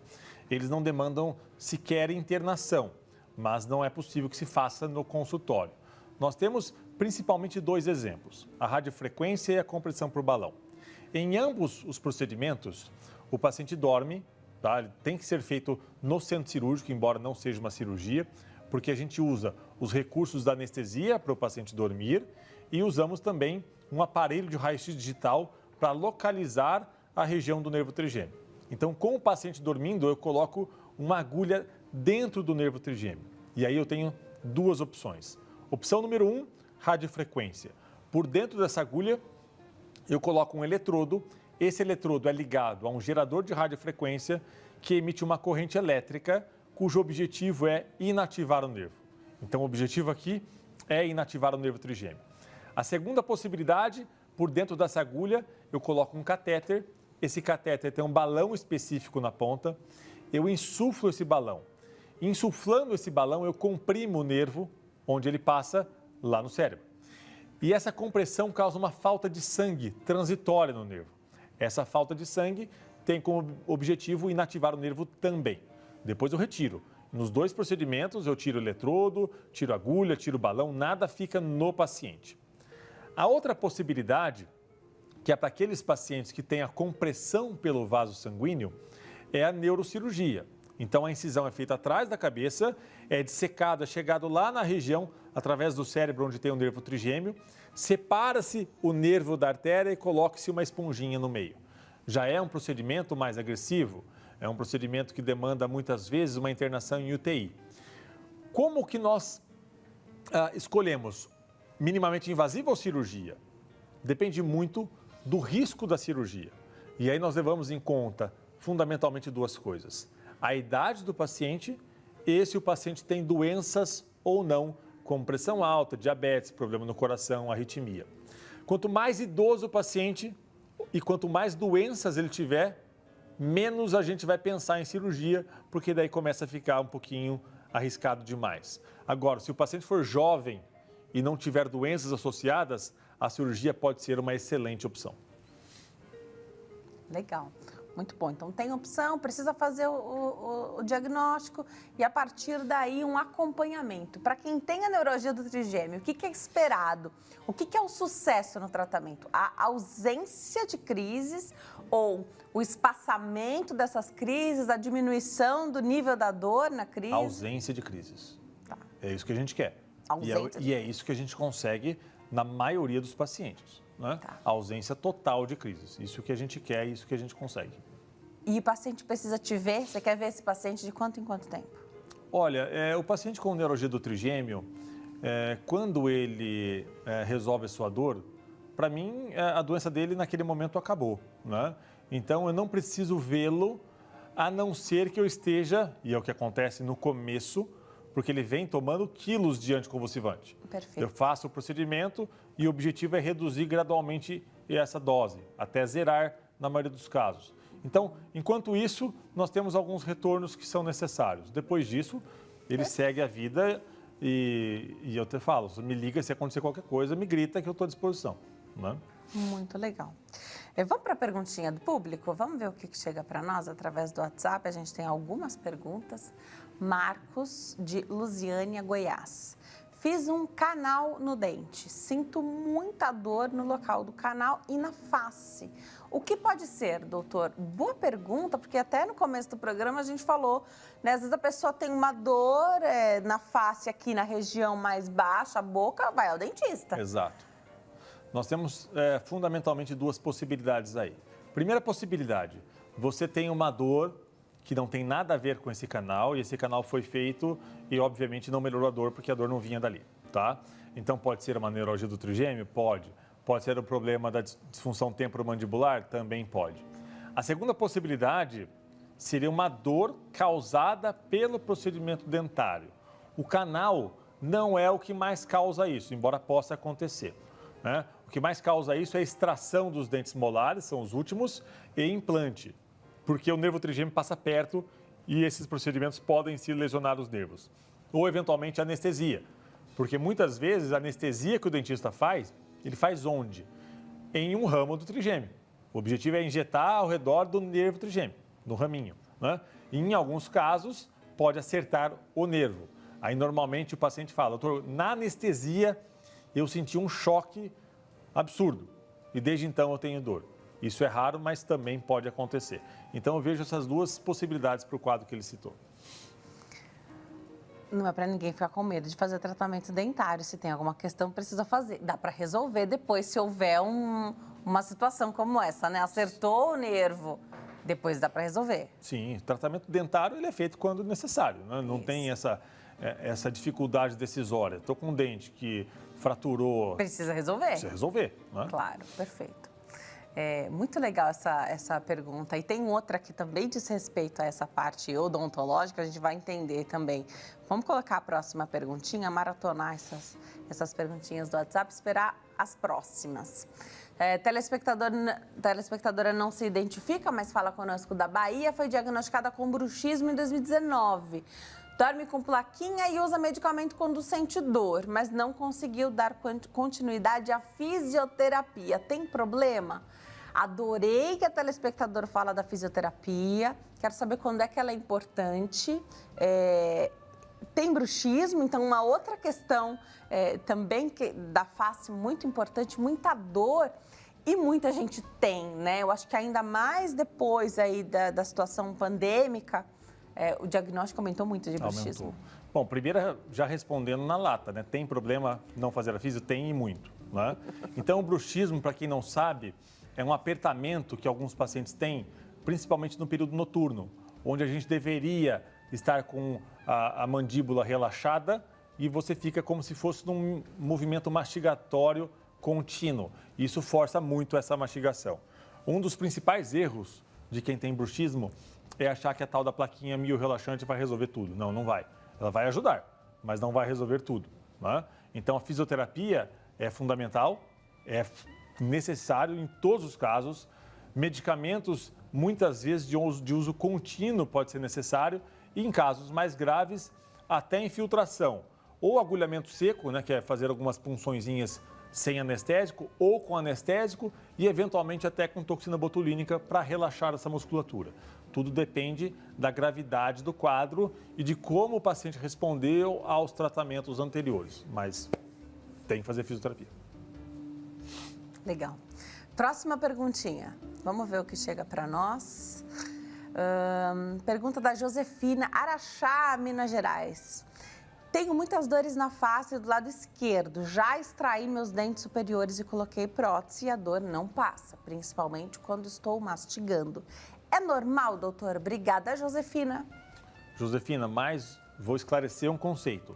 Eles não demandam sequer internação, mas não é possível que se faça no consultório. Nós temos principalmente 2 exemplos, a radiofrequência e a compressão por balão. Em ambos os procedimentos, o paciente dorme, tá? Ele tem que ser feito no centro cirúrgico, embora não seja uma cirurgia, porque a gente usa os recursos da anestesia para o paciente dormir e usamos também um aparelho de raio-x digital para localizar a região do nervo trigêmeo. Então, com o paciente dormindo, eu coloco uma agulha dentro do nervo trigêmeo. E aí eu tenho 2 opções. Opção número 1, radiofrequência. Por dentro dessa agulha, eu coloco um eletrodo. Esse eletrodo é ligado a um gerador de radiofrequência que emite uma corrente elétrica, cujo objetivo é inativar o nervo. Então, o objetivo aqui é inativar o nervo trigêmeo. A segunda possibilidade, por dentro dessa agulha, eu coloco um catéter. Esse catéter tem um balão específico na ponta. Eu insuflo esse balão. Insuflando esse balão, eu comprimo o nervo, onde ele passa lá no cérebro. E essa compressão causa uma falta de sangue transitória no nervo. Essa falta de sangue tem como objetivo inativar o nervo também. Depois eu retiro. Nos 2 procedimentos, eu tiro o eletrodo, tiro a agulha, tiro o balão, nada fica no paciente. A outra possibilidade, que é para aqueles pacientes que têm a compressão pelo vaso sanguíneo, é a neurocirurgia. Então, a incisão é feita atrás da cabeça, é dissecado, é chegado lá na região, através do cérebro, onde tem o nervo trigêmeo, separa-se o nervo da artéria e coloca-se uma esponjinha no meio. Já é um procedimento mais agressivo, é um procedimento que demanda muitas vezes uma internação em UTI. Como que nós escolhemos minimamente invasiva ou cirurgia? Depende muito do risco da cirurgia. E aí nós levamos em conta fundamentalmente 2 coisas. A idade do paciente e se o paciente tem doenças ou não, como pressão alta, diabetes, problema no coração, arritmia. Quanto mais idoso o paciente e quanto mais doenças ele tiver, menos a gente vai pensar em cirurgia, porque daí começa a ficar um pouquinho arriscado demais. Agora, se o paciente for jovem e não tiver doenças associadas, a cirurgia pode ser uma excelente opção. Legal, muito bom. Então tem opção, precisa fazer o diagnóstico e a partir daí um acompanhamento. Para quem tem a neurologia do trigêmeo, o que é esperado? O que é o sucesso no tratamento? A ausência de crises ou o espaçamento dessas crises, a diminuição do nível da dor na crise? A ausência de crises. Tá. É isso que a gente quer. Ausência E é isso que a gente consegue na maioria dos pacientes. Né? Tá. A ausência total de crises. Isso que a gente quer, isso que a gente consegue. E o paciente precisa te ver? Você quer ver esse paciente de quanto em quanto tempo? Olha, o paciente com neurologia do trigêmeo, quando ele resolve a sua dor, para mim, a doença dele naquele momento acabou. Né? Então, eu não preciso vê-lo, a não ser que eu esteja, e é o que acontece no começo, porque ele vem tomando quilos de anticonvulsivante. Perfeito. Eu faço o procedimento e o objetivo é reduzir gradualmente essa dose, até zerar na maioria dos casos. Então, enquanto isso, nós temos alguns retornos que são necessários. Depois disso, ele segue a vida e eu te falo, me liga se acontecer qualquer coisa, me grita que eu estou à disposição. Né? Muito legal. Vamos para a perguntinha do público? Vamos ver o que chega para nós através do WhatsApp. A gente tem algumas perguntas. Marcos, de Lusiânia, Goiás. Fiz um canal no dente. Sinto muita dor no local do canal e na face. O que pode ser, doutor? Boa pergunta, porque até no começo do programa a gente falou, né? Às vezes a pessoa tem uma dor na face aqui, na região mais baixa, a boca, vai ao dentista. Exato. Nós temos fundamentalmente 2 possibilidades aí. Primeira possibilidade, você tem uma dor que não tem nada a ver com esse canal e esse canal foi feito e obviamente não melhorou a dor porque a dor não vinha dali, tá? Então pode ser uma neurologia do trigêmeo? Pode. Pode ser um problema da disfunção temporomandibular? Também pode. A segunda possibilidade seria uma dor causada pelo procedimento dentário. O canal não é o que mais causa isso, embora possa acontecer. Né? O que mais causa isso é a extração dos dentes molares, são os últimos, e implante, porque o nervo trigêmeo passa perto e esses procedimentos podem se lesionar os nervos. Ou, eventualmente, anestesia, porque muitas vezes a anestesia que o dentista faz, ele faz onde? Em um ramo do trigêmeo. O objetivo é injetar ao redor do nervo trigêmeo, no raminho. Né? E, em alguns casos, pode acertar o nervo. Aí, normalmente, o paciente fala, doutor, na anestesia eu senti um choque absurdo e desde então eu tenho dor. Isso é raro, mas também pode acontecer. Então eu vejo essas 2 possibilidades para o quadro que ele citou. Não é para ninguém ficar com medo de fazer tratamento dentário. Se tem alguma questão, precisa fazer. Dá para resolver depois se houver uma situação como essa, né? Acertou o nervo, depois dá para resolver. Sim, o tratamento dentário ele é feito quando necessário. Né? Não tem essa dificuldade decisória. Estou com um dente que fraturou. Precisa resolver. Precisa resolver. Né? Claro, perfeito. Muito legal essa pergunta. E tem outra que também diz respeito a essa parte odontológica, a gente vai entender também. Vamos colocar a próxima perguntinha, maratonar essas perguntinhas do WhatsApp, esperar as próximas. Telespectadora não se identifica, mas fala conosco da Bahia, foi diagnosticada com bruxismo em 2019. dorme com plaquinha e usa medicamento quando sente dor, mas não conseguiu dar continuidade à fisioterapia. Tem problema? Adorei que a telespectadora fala da fisioterapia. Quero saber quando é que ela é importante. Tem bruxismo, então uma outra questão também da face muito importante, muita dor. E muita gente tem, né? Eu acho que ainda mais depois aí da situação pandêmica, o diagnóstico aumentou muito de bruxismo. Aumentou. Bom, primeiro já respondendo na lata, né? Tem problema não fazer a fisio? Tem e muito, né? Então, o bruxismo, para quem não sabe, é um apertamento que alguns pacientes têm, principalmente no período noturno, onde a gente deveria estar com a mandíbula relaxada e você fica como se fosse num movimento mastigatório contínuo. Isso força muito essa mastigação. Um dos principais erros de quem tem bruxismo é achar que a tal da plaquinha miorrelaxante vai resolver tudo. Não, não vai. Ela vai ajudar, mas não vai resolver tudo, né? Então, a fisioterapia é fundamental, é necessário em todos os casos. Medicamentos, muitas vezes, de uso contínuo pode ser necessário. E em casos mais graves, até infiltração. Ou agulhamento seco, né, que é fazer algumas punçõezinhas sem anestésico ou com anestésico e, eventualmente, até com toxina botulínica para relaxar essa musculatura. Tudo depende da gravidade do quadro e de como o paciente respondeu aos tratamentos anteriores. Mas tem que fazer fisioterapia. Legal. Próxima perguntinha. Vamos ver o que chega para nós. Pergunta da Josefina, Araxá, Minas Gerais. Tenho muitas dores na face do lado esquerdo. Já extraí meus dentes superiores e coloquei prótese e a dor não passa, principalmente quando estou mastigando. É normal, doutor? Obrigada, Josefina. Josefina, mas vou esclarecer um conceito.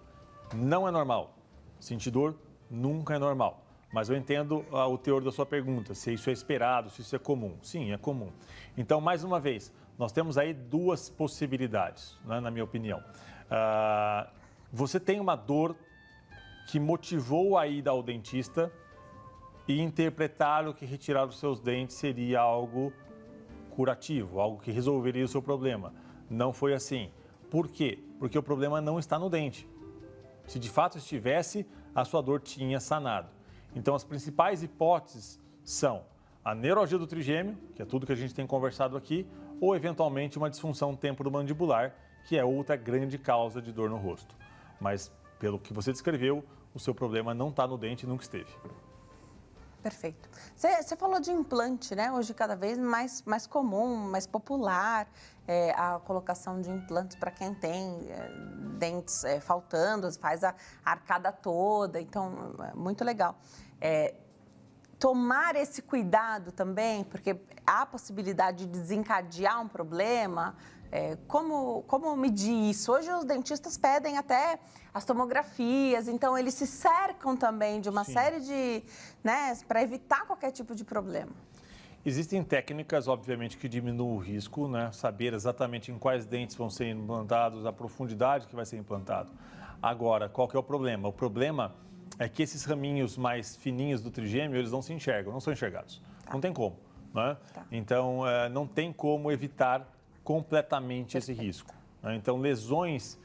Não é normal. Sentir dor nunca é normal. Mas eu entendo o teor da sua pergunta, se isso é esperado, se isso é comum. Sim, é comum. Então, mais uma vez, nós temos aí duas possibilidades, né, na minha opinião. Você tem uma dor que motivou a ida ao dentista e interpretaram que retirar os seus dentes seria algo curativo, algo que resolveria o seu problema. Não foi assim. Por quê? Porque o problema não está no dente. Se de fato estivesse, a sua dor tinha sanado. Então, as principais hipóteses são a neuralgia do trigêmeo, que é tudo que a gente tem conversado aqui, ou eventualmente uma disfunção temporomandibular, que é outra grande causa de dor no rosto. Mas, pelo que você descreveu, o seu problema não está no dente e nunca esteve. Perfeito. Você falou de implante, né? Hoje cada vez mais comum, mais popular, a colocação de implantes para quem tem dentes faltando, faz a arcada toda, então, muito legal. Tomar esse cuidado também, porque há a possibilidade de desencadear um problema. Como medir isso? Hoje os dentistas pedem até as tomografias, então eles se cercam também de uma série de, né, para evitar qualquer tipo de problema. Existem técnicas, obviamente, que diminuem o risco, né? Saber exatamente em quais dentes vão ser implantados, a profundidade que vai ser implantado. Agora, qual que é o problema? O problema é que esses raminhos mais fininhos do trigêmeo, eles não se enxergam, não são enxergados. Tá. Não tem como, né? Tá. Então, não tem como evitar completamente esse risco. Né? Então, lesões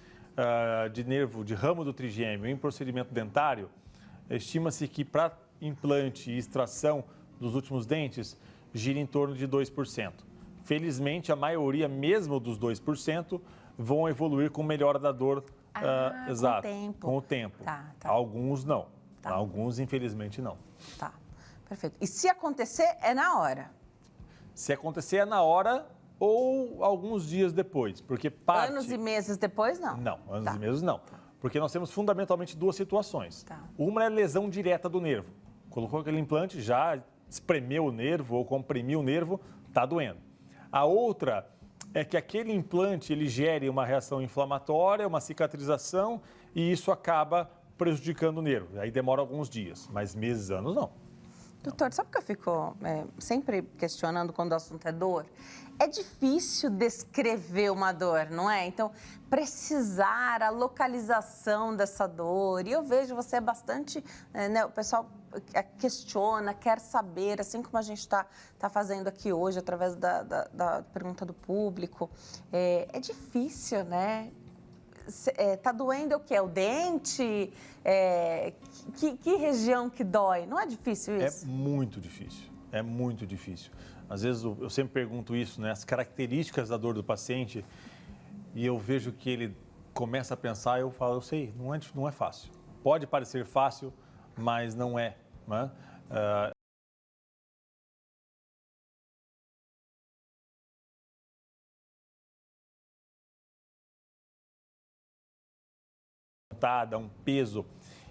de nervo, de ramo do trigêmeo em procedimento dentário, estima-se que para implante e extração dos últimos dentes, gira em torno de 2%. Felizmente, a maioria, mesmo dos 2%, vão evoluir com melhora da dor. Exato, com o tempo. Tá. Alguns não. Tá. Alguns, infelizmente, não. Tá, perfeito. E se acontecer, é na hora? Se acontecer, é na hora ou alguns dias depois, porque parte... Anos e meses depois, não? Não, anos e meses não. Porque nós temos fundamentalmente duas situações. Tá. Uma é lesão direta do nervo. Colocou aquele implante, já espremeu o nervo ou comprimiu o nervo, está doendo. A outra é que aquele implante ele gere uma reação inflamatória, uma cicatrização e isso acaba prejudicando o nervo. Aí demora alguns dias, mas meses, anos não. Doutor, sabe o que eu fico sempre questionando quando o assunto é dor? É difícil descrever uma dor, não é? Então, precisar a localização dessa dor. E eu vejo você bastante, né, o pessoal questiona, quer saber, assim como a gente está fazendo aqui hoje, através da pergunta do público. É difícil, né? tá doendo o quê? O dente? Que região que dói? Não é difícil isso? É muito difícil, é muito difícil. Às vezes eu sempre pergunto isso, né? As características da dor do paciente, e eu vejo que ele começa a pensar, eu falo, eu sei, não é fácil. Pode parecer fácil, mas não é, né? Um peso,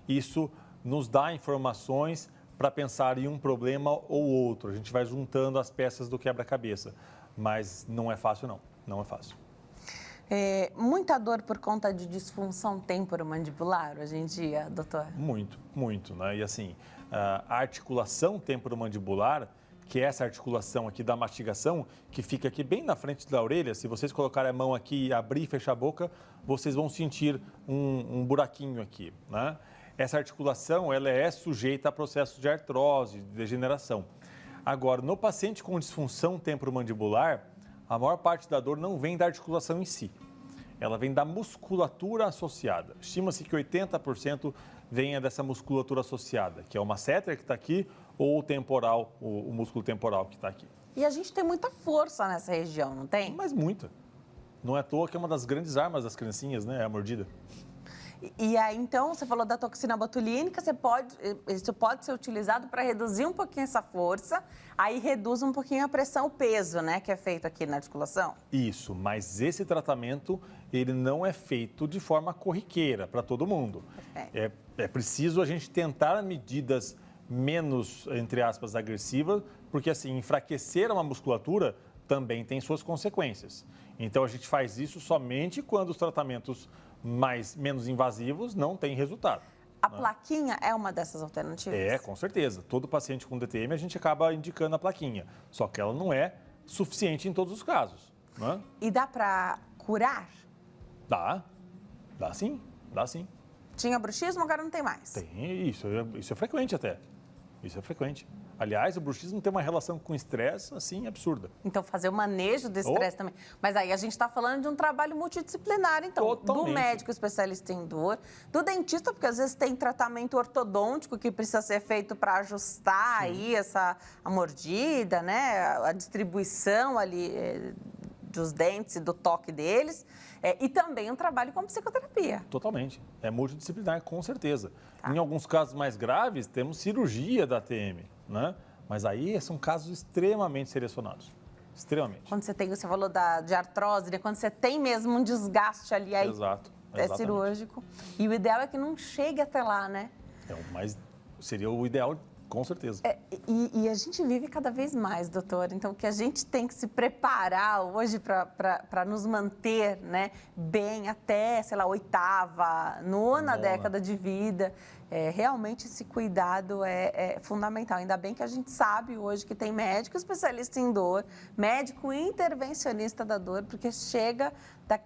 isso nos dá informações para pensar em um problema ou outro. A gente vai juntando as peças do quebra-cabeça, mas não é fácil não, não é fácil. Muita dor por conta de disfunção temporomandibular hoje em dia, doutor? Muito, muito, né? E assim, a articulação temporomandibular, que é essa articulação aqui da mastigação, que fica aqui bem na frente da orelha, se vocês colocarem a mão aqui e abrir e fechar a boca, vocês vão sentir um buraquinho aqui, né? Essa articulação, ela é sujeita a processos de artrose, de degeneração. Agora, no paciente com disfunção temporomandibular, a maior parte da dor não vem da articulação em si, ela vem da musculatura associada. Estima-se que 80% venha dessa musculatura associada, que é o masseter que está aqui ou o temporal, o músculo temporal que está aqui. E a gente tem muita força nessa região, não tem? Mas muita. Não é à toa que é uma das grandes armas das criancinhas, né? É a mordida. E aí, então, você falou da toxina botulínica, isso pode ser utilizado para reduzir um pouquinho essa força, aí reduz um pouquinho a pressão, o peso, né, que é feito aqui na articulação? Isso, mas esse tratamento, ele não é feito de forma corriqueira para todo mundo. É preciso a gente tentar medidas menos, entre aspas, agressivas, porque assim, enfraquecer uma musculatura também tem suas consequências. Então, a gente faz isso somente quando os tratamentos menos invasivos não têm resultado. A plaquinha é uma dessas alternativas? É, com certeza. Todo paciente com DTM a gente acaba indicando a plaquinha, só que ela não é suficiente em todos os casos. Né? E dá para curar? Dá sim, dá sim. Tinha bruxismo, agora não tem mais? Tem, isso é frequente até. Isso é frequente. Aliás, o bruxismo tem uma relação com estresse, assim, absurda. Então, fazer o manejo do estresse também. Mas aí a gente está falando de um trabalho multidisciplinar, então. Totalmente. Do médico especialista em dor, do dentista, porque às vezes tem tratamento ortodôntico que precisa ser feito para ajustar aí a mordida, né? A distribuição ali dos dentes e do toque deles. E também um trabalho com psicoterapia. Totalmente. É multidisciplinar, com certeza. Tá. Em alguns casos mais graves, temos cirurgia da ATM, né? Mas aí são casos extremamente selecionados. Extremamente. Quando você falou de artrose, né? Quando você tem mesmo um desgaste ali, aí Exato. É cirúrgico. E o ideal é que não chegue até lá, né? Mas seria o ideal, com certeza. E a gente vive cada vez mais, doutor. Então, o que a gente tem que se preparar hoje para nos manter, né, bem até, sei lá, 8ª, 9ª década de vida. Realmente esse cuidado é fundamental. Ainda bem que a gente sabe hoje que tem médico especialista em dor, médico intervencionista da dor, porque chega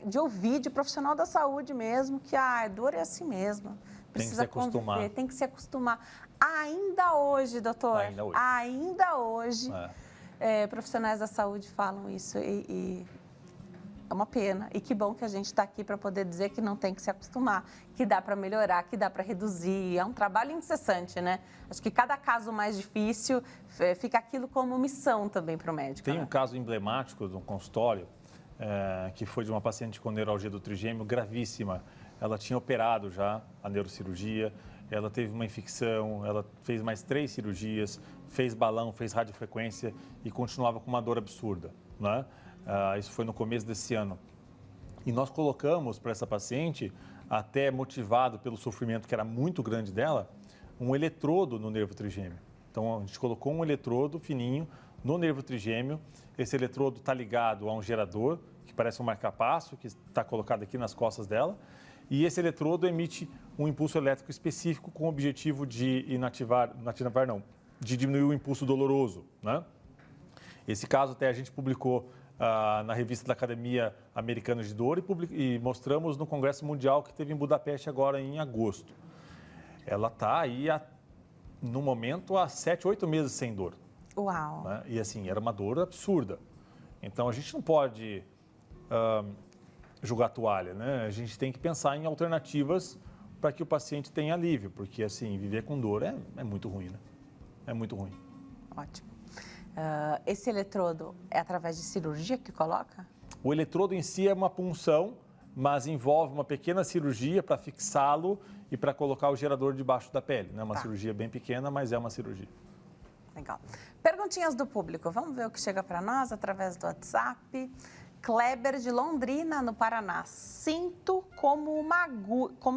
de ouvir de profissional da saúde mesmo que a dor é assim mesmo. Precisa conviver, tem que se acostumar. Ainda hoje, doutor, ainda hoje profissionais da saúde falam isso e é uma pena. E que bom que a gente está aqui para poder dizer que não tem que se acostumar, que dá para melhorar, que dá para reduzir. É um trabalho incessante, né? Acho que cada caso mais difícil fica aquilo como missão também para o médico. Tem um caso emblemático de um consultório que foi de uma paciente com neuralgia do trigêmeo gravíssima. Ela tinha operado já a neurocirurgia, ela teve uma infecção, ela fez mais 3 cirurgias, fez balão, fez radiofrequência e continuava com uma dor absurda, né? Isso foi no começo desse ano. E nós colocamos para essa paciente, até motivado pelo sofrimento que era muito grande dela, um eletrodo no nervo trigêmeo. Então, a gente colocou um eletrodo fininho no nervo trigêmeo. Esse eletrodo está ligado a um gerador, que parece um marca-passo, que está colocado aqui nas costas dela. E esse eletrodo emite um impulso elétrico específico com o objetivo de de diminuir o impulso doloroso, né? Esse caso até a gente publicou na revista da Academia Americana de Dor e mostramos no Congresso Mundial que teve em Budapeste agora em agosto. Ela está aí, no momento, há 7, 8 meses sem dor. Uau! Né? E assim, era uma dor absurda. Então, a gente não pode jogar toalha, né? A gente tem que pensar em alternativas para que o paciente tenha alívio, porque assim, viver com dor é muito ruim, né? É muito ruim. Ótimo. Esse eletrodo é através de cirurgia que coloca? O eletrodo em si é uma punção, mas envolve uma pequena cirurgia para fixá-lo e para colocar o gerador debaixo da pele. É uma cirurgia bem pequena, mas é uma cirurgia. Legal. Perguntinhas do público. Vamos ver o que chega para nós através do WhatsApp. Kleber de Londrina, no Paraná. Sinto como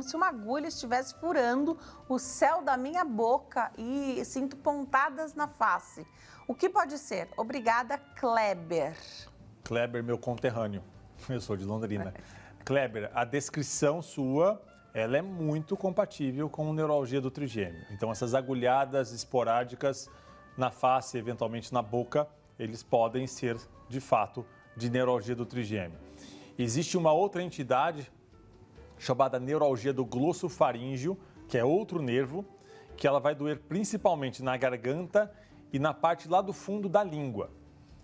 se uma agulha estivesse furando o céu da minha boca e sinto pontadas na face. O que pode ser? Obrigada, Kleber. Kleber, meu conterrâneo. Eu sou de Londrina. Kleber, a descrição sua, ela é muito compatível com neuralgia do trigêmeo. Então, essas agulhadas esporádicas na face, eventualmente na boca, eles podem ser, de fato, de neuralgia do trigêmeo. Existe uma outra entidade chamada neuralgia do glossofaríngeo, que é outro nervo, que ela vai doer principalmente na garganta e na parte lá do fundo da língua.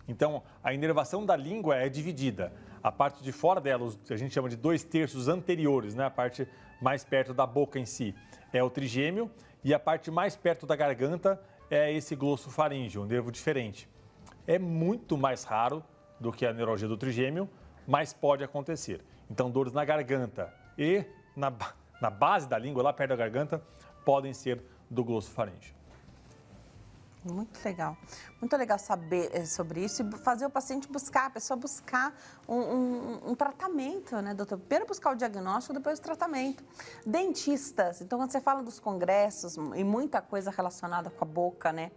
Então, a inervação da língua é dividida. A parte de fora dela, a gente chama de 2/3 anteriores, né? A parte mais perto da boca em si, é o trigêmeo, e a parte mais perto da garganta é esse glossofaríngeo, um nervo diferente. É muito mais raro do que a neuralgia do trigêmeo, mas pode acontecer. Então, dores na garganta e na base da língua, lá perto da garganta, podem ser do glossofaríngeo. Muito legal. Muito legal saber sobre isso e fazer o paciente buscar, a pessoa buscar um tratamento, né, doutor? Primeiro buscar o diagnóstico, depois o tratamento. Dentistas, então quando você fala dos congressos e muita coisa relacionada com a boca, né?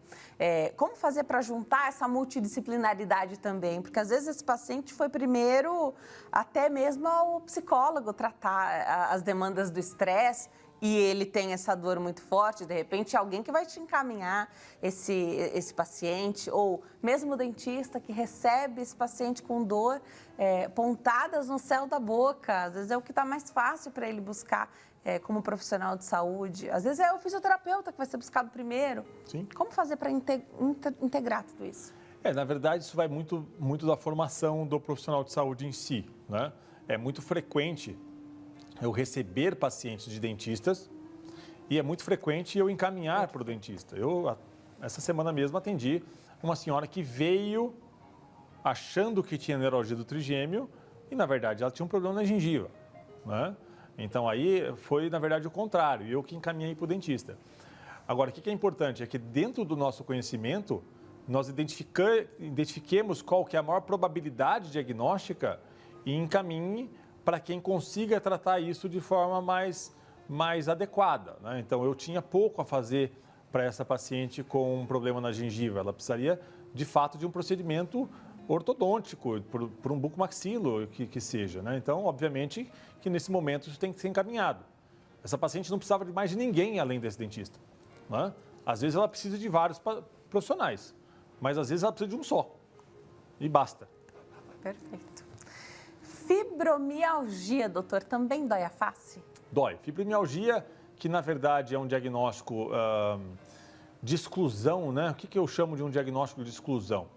Como fazer para juntar essa multidisciplinaridade também? Porque às vezes esse paciente foi primeiro até mesmo ao psicólogo tratar as demandas do estresse, e ele tem essa dor muito forte, de repente alguém que vai te encaminhar esse paciente, ou mesmo o dentista que recebe esse paciente com dor, pontadas no céu da boca, às vezes é o que está mais fácil para ele buscar como profissional de saúde, às vezes é o fisioterapeuta que vai ser buscado primeiro. Sim. Como fazer para integrar tudo isso? Na verdade, isso vai muito da formação do profissional de saúde em si, né? É muito frequente eu receber pacientes de dentistas e é muito frequente eu encaminhar para o dentista. Essa semana mesmo, atendi uma senhora que veio achando que tinha neuralgia do trigêmeo e, na verdade, ela tinha um problema na gengiva, né? Então, aí foi, na verdade, o contrário, eu que encaminhei para o dentista. Agora, o que é importante é que dentro do nosso conhecimento, nós identifiquemos qual que é a maior probabilidade diagnóstica e encaminhe para quem consiga tratar isso de forma mais adequada, né? Então, eu tinha pouco a fazer para essa paciente com um problema na gengiva. Ela precisaria, de fato, de um procedimento ortodôntico, por um bucomaxilo, que seja, né? Então, obviamente, que nesse momento isso tem que ser encaminhado. Essa paciente não precisava de mais de ninguém além desse dentista, né? Às vezes ela precisa de vários profissionais, mas às vezes ela precisa de um só e basta. Perfeito. Fibromialgia, doutor, também dói a face? Dói. Fibromialgia, que na verdade é um diagnóstico de exclusão, né? O que eu chamo de um diagnóstico de exclusão?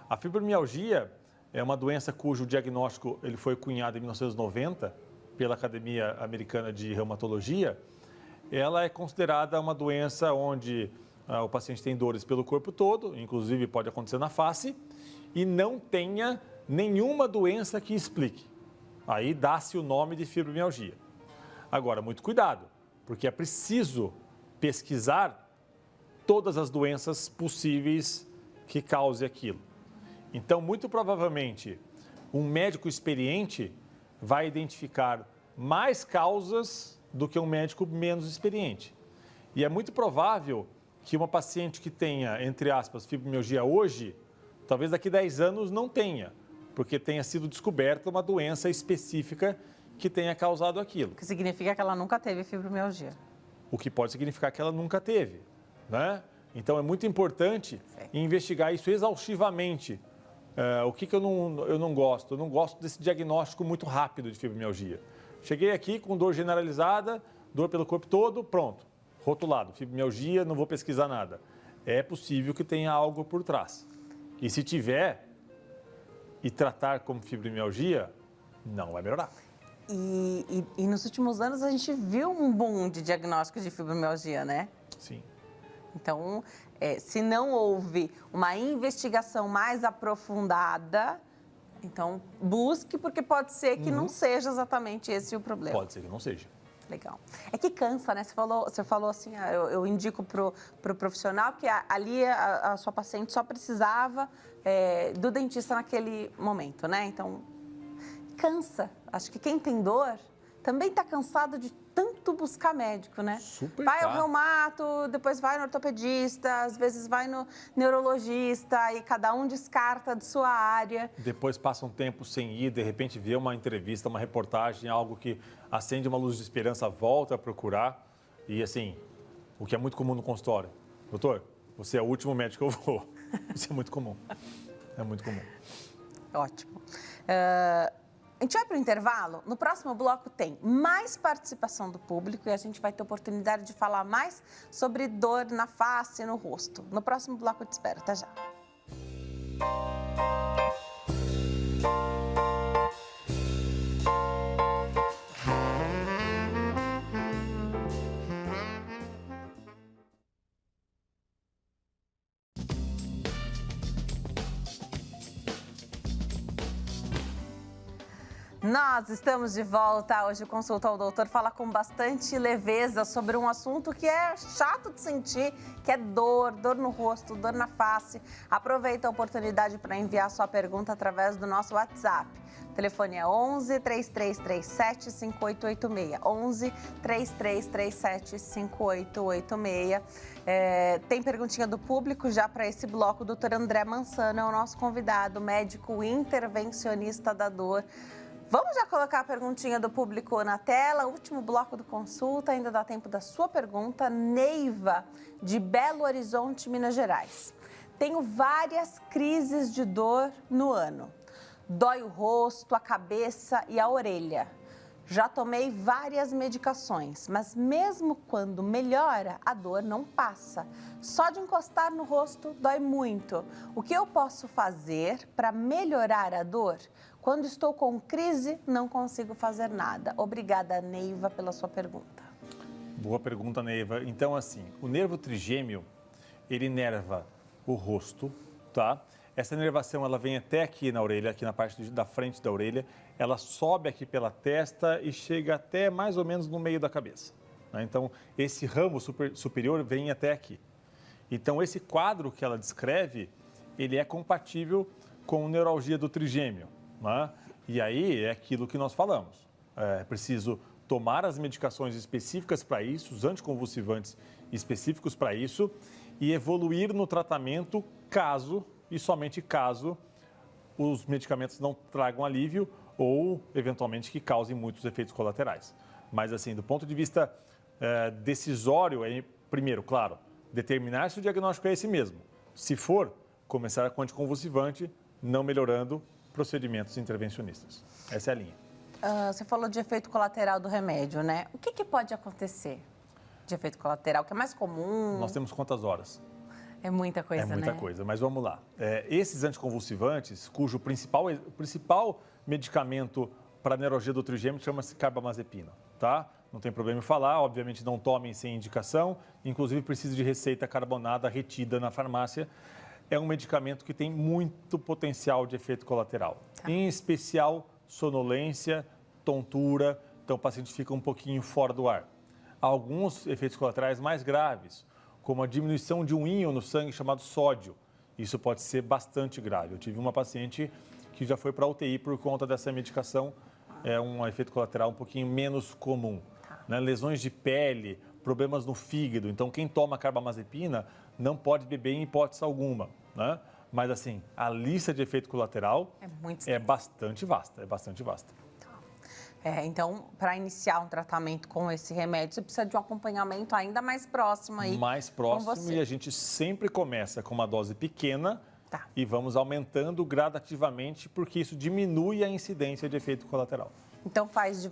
A fibromialgia é uma doença cujo diagnóstico ele foi cunhado em 1990 pela Academia Americana de Reumatologia. Ela é considerada uma doença onde o paciente tem dores pelo corpo todo, inclusive pode acontecer na face, e não tenha nenhuma doença que explique. Aí dá-se o nome de fibromialgia. Agora, muito cuidado, porque é preciso pesquisar todas as doenças possíveis que causem aquilo. Então, muito provavelmente, um médico experiente vai identificar mais causas do que um médico menos experiente. E é muito provável que uma paciente que tenha, entre aspas, fibromialgia hoje, talvez daqui a 10 anos não tenha, porque tenha sido descoberta uma doença específica que tenha causado aquilo. O que significa que ela nunca teve fibromialgia. O que pode significar que ela nunca teve, né? Então, é muito importante investigar isso exaustivamente. O que eu não gosto? Eu não gosto desse diagnóstico muito rápido de fibromialgia. Cheguei aqui com dor generalizada, dor pelo corpo todo, pronto, rotulado, fibromialgia, não vou pesquisar nada. É possível que tenha algo por trás. E se tiver, e tratar como fibromialgia, não vai melhorar. E nos últimos anos a gente viu um boom de diagnóstico de fibromialgia, né? Sim. Então, se não houve uma investigação mais aprofundada, então busque, porque pode ser que não seja exatamente esse o problema. Pode ser que não seja. Legal. É que cansa, né? Você falou assim, eu indico pro profissional que ali a sua paciente só precisava do dentista naquele momento, né? Então, cansa. Acho que quem tem dor também está cansado de tanto buscar médico, né? Super vai ao tá. reumato, depois vai no ortopedista, às vezes vai no neurologista e cada um descarta de sua área. Depois passa um tempo sem ir, de repente vê uma entrevista, uma reportagem, algo que acende uma luz de esperança, volta a procurar. E assim, o que é muito comum no consultório. Doutor, você é o último médico que eu vou. Isso é muito comum. É muito comum. Ótimo. A gente vai para o intervalo. No próximo bloco tem mais participação do público e a gente vai ter oportunidade de falar mais sobre dor na face e no rosto. No próximo bloco eu te espero. Até já. Nós estamos de volta. Hoje o Consulta ao Doutor fala com bastante leveza sobre um assunto que é chato de sentir, que é dor no rosto, dor na face. Aproveita a oportunidade para enviar sua pergunta através do nosso WhatsApp. O telefone é 11 3337 5886. 11 3337 5886. Tem perguntinha do público já para esse bloco. O doutor André Mansano é o nosso convidado, médico intervencionista da dor. Vamos já colocar a perguntinha do público na tela. Último bloco do consulta, ainda dá tempo da sua pergunta. Neiva, de Belo Horizonte, Minas Gerais. Tenho várias crises de dor no ano. Dói o rosto, a cabeça e a orelha. Já tomei várias medicações, mas mesmo quando melhora, a dor não passa. Só de encostar no rosto dói muito. O que eu posso fazer para melhorar a dor? Quando estou com crise, não consigo fazer nada. Obrigada, Neiva, pela sua pergunta. Boa pergunta, Neiva. Então, assim, o nervo trigêmeo, ele inerva o rosto, tá? Essa inervação, ela vem até aqui na orelha, aqui na parte da frente da orelha. Ela sobe aqui pela testa e chega até mais ou menos no meio da cabeça, né? Então, esse ramo superior vem até aqui. Então, esse quadro que ela descreve, ele é compatível com neuralgia do trigêmeo, né? E aí é aquilo que nós falamos. É preciso tomar as medicações específicas para isso, os anticonvulsivantes específicos para isso e evoluir no tratamento caso e somente caso os medicamentos não tragam alívio ou, eventualmente, que causem muitos efeitos colaterais. Mas, assim, do ponto de vista decisório, primeiro, claro, determinar se o diagnóstico é esse mesmo. Se for, começar com anticonvulsivante, não melhorando, procedimentos intervencionistas. Essa é a linha. Você falou de efeito colateral do remédio, né? O que pode acontecer de efeito colateral, que é mais comum? Nós temos quantas horas? É muita coisa, né? É muita coisa, mas vamos lá. Esses anticonvulsivantes, cujo principal medicamento para neuralgia do trigêmeo chama-se carbamazepina, tá? Não tem problema em falar, obviamente não tomem sem indicação, inclusive precisa de receita carbonada retida na farmácia. É um medicamento que tem muito potencial de efeito colateral, em especial sonolência, tontura, então o paciente fica um pouquinho fora do ar. Alguns efeitos colaterais mais graves, como a diminuição de um íon no sangue chamado sódio. Isso pode ser bastante grave. Eu tive uma paciente que já foi para a UTI por conta dessa medicação. É um efeito colateral um pouquinho menos comum, né? Lesões de pele, problemas no fígado. Então, quem toma carbamazepina não pode beber em hipótese alguma, né? Mas, assim, a lista de efeito colateral é bastante vasta, Então, para iniciar um tratamento com esse remédio, você precisa de um acompanhamento ainda mais próximo aí. Mais próximo, e a gente sempre começa com uma dose pequena e vamos aumentando gradativamente, porque isso diminui a incidência de efeito colateral. Então, faz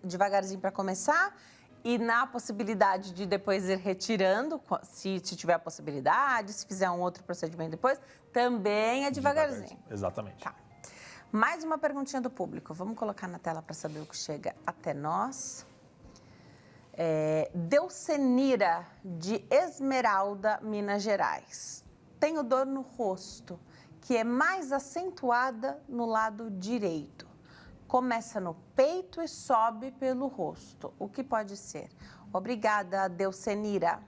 devagarzinho para começar e na possibilidade de depois ir retirando, se tiver a possibilidade, se fizer um outro procedimento depois, também é devagarzinho. Exatamente. Tá. Mais uma perguntinha do público. Vamos colocar na tela para saber o que chega até nós. Delcenira, de Esmeralda, Minas Gerais. Tenho dor no rosto, que é mais acentuada no lado direito. Começa no peito e sobe pelo rosto. O que pode ser? Obrigada, Delcenira.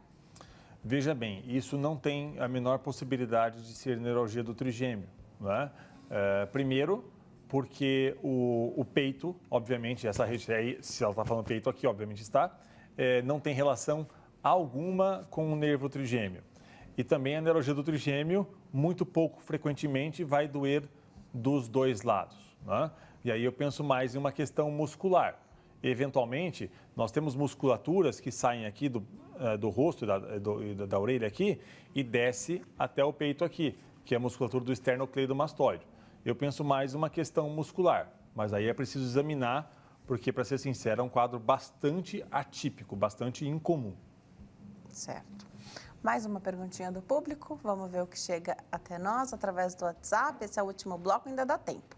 Veja bem, isso não tem a menor possibilidade de ser neuralgia do trigêmeo, não é? Primeiro, porque o peito, obviamente, essa região, se ela está falando peito aqui, obviamente está, não tem relação alguma com o nervo trigêmeo. E também a neuralgia do trigêmeo, muito pouco frequentemente, vai doer dos dois lados, né? E aí eu penso mais em uma questão muscular. Eventualmente, nós temos musculaturas que saem aqui do rosto e da orelha aqui e desce até o peito aqui, que é a musculatura do esternocleidomastoide. Eu penso mais em uma questão muscular, mas aí é preciso examinar, porque, para ser sincero, é um quadro bastante atípico, bastante incomum. Certo. Mais uma perguntinha do público, vamos ver o que chega até nós através do WhatsApp. Esse é o último bloco, ainda dá tempo.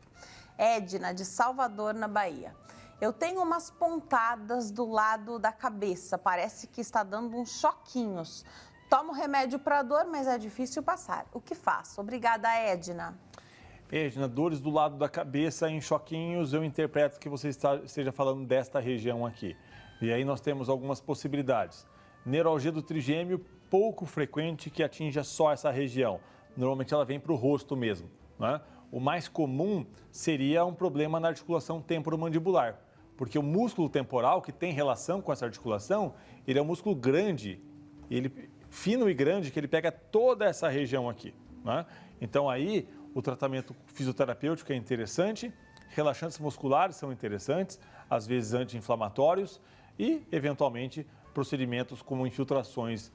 Edna, de Salvador, na Bahia. Eu tenho umas pontadas do lado da cabeça, parece que está dando uns choquinhos. Tomo remédio para dor, mas é difícil passar. O que faço? Obrigada, Edna. Edna, dores do lado da cabeça em choquinhos, eu interpreto que você esteja falando desta região aqui. E aí nós temos algumas possibilidades. Neuralgia do trigêmeo, pouco frequente que atinja só essa região. Normalmente ela vem para o rosto mesmo, né? O mais comum seria um problema na articulação temporomandibular, porque o músculo temporal, que tem relação com essa articulação, ele é um músculo grande, fino e grande, que ele pega toda essa região aqui, né? Então aí o tratamento fisioterapêutico é interessante, relaxantes musculares são interessantes, às vezes anti-inflamatórios e, eventualmente, procedimentos como infiltrações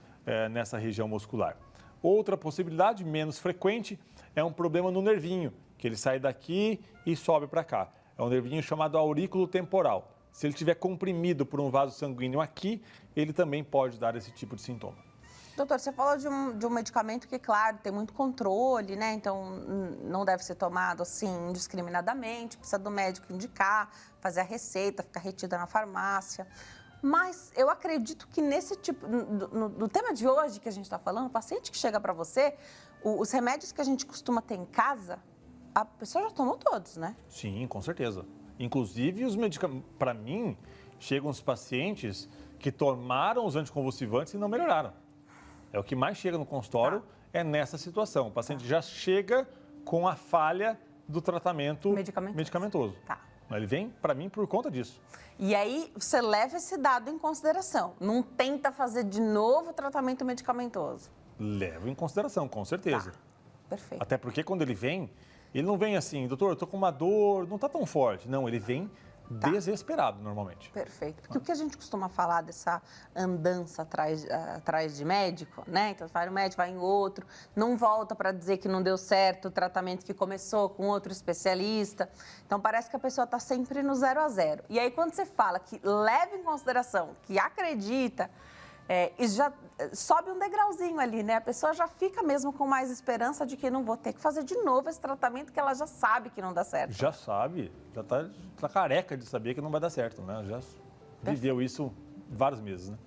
nessa região muscular. Outra possibilidade, menos frequente, é um problema no nervinho, que ele sai daqui e sobe para cá. É um nervinho chamado aurículo temporal. Se ele estiver comprimido por um vaso sanguíneo aqui, ele também pode dar esse tipo de sintoma. Doutor, você falou de um medicamento que, claro, tem muito controle, né? Então, não deve ser tomado assim indiscriminadamente, precisa do médico indicar, fazer a receita, ficar retida na farmácia. Mas eu acredito que nesse tipo, no tema de hoje que a gente está falando, o paciente que chega para você, os remédios que a gente costuma ter em casa, a pessoa já tomou todos, né? Sim, com certeza. Inclusive, os medicamentos, para mim, chegam os pacientes que tomaram os anticonvulsivantes e não melhoraram. É o que mais chega no consultório, é nessa situação. O paciente já chega com a falha do tratamento medicamentoso. Tá. Ele vem, para mim, por conta disso. E aí, você leva esse dado em consideração. Não tenta fazer de novo o tratamento medicamentoso. Levo em consideração, com certeza. Tá. Perfeito. Até porque quando ele não vem assim, doutor, eu tô com uma dor, não tá tão forte. Não, ele vem desesperado, normalmente. Perfeito. Porque o que a gente costuma falar dessa andança atrás de médico, né? Então, vai no médico, vai em outro, não volta para dizer que não deu certo o tratamento que começou com outro especialista. Então, parece que a pessoa está sempre no 0 a 0. E aí, quando você fala que leva em consideração, que acredita, e já sobe um degrauzinho ali, né? A pessoa já fica mesmo com mais esperança de que não vou ter que fazer de novo esse tratamento que ela já sabe que não dá certo. Já sabe, já tá careca de saber que não vai dar certo, né? Já viveu isso vários meses, né?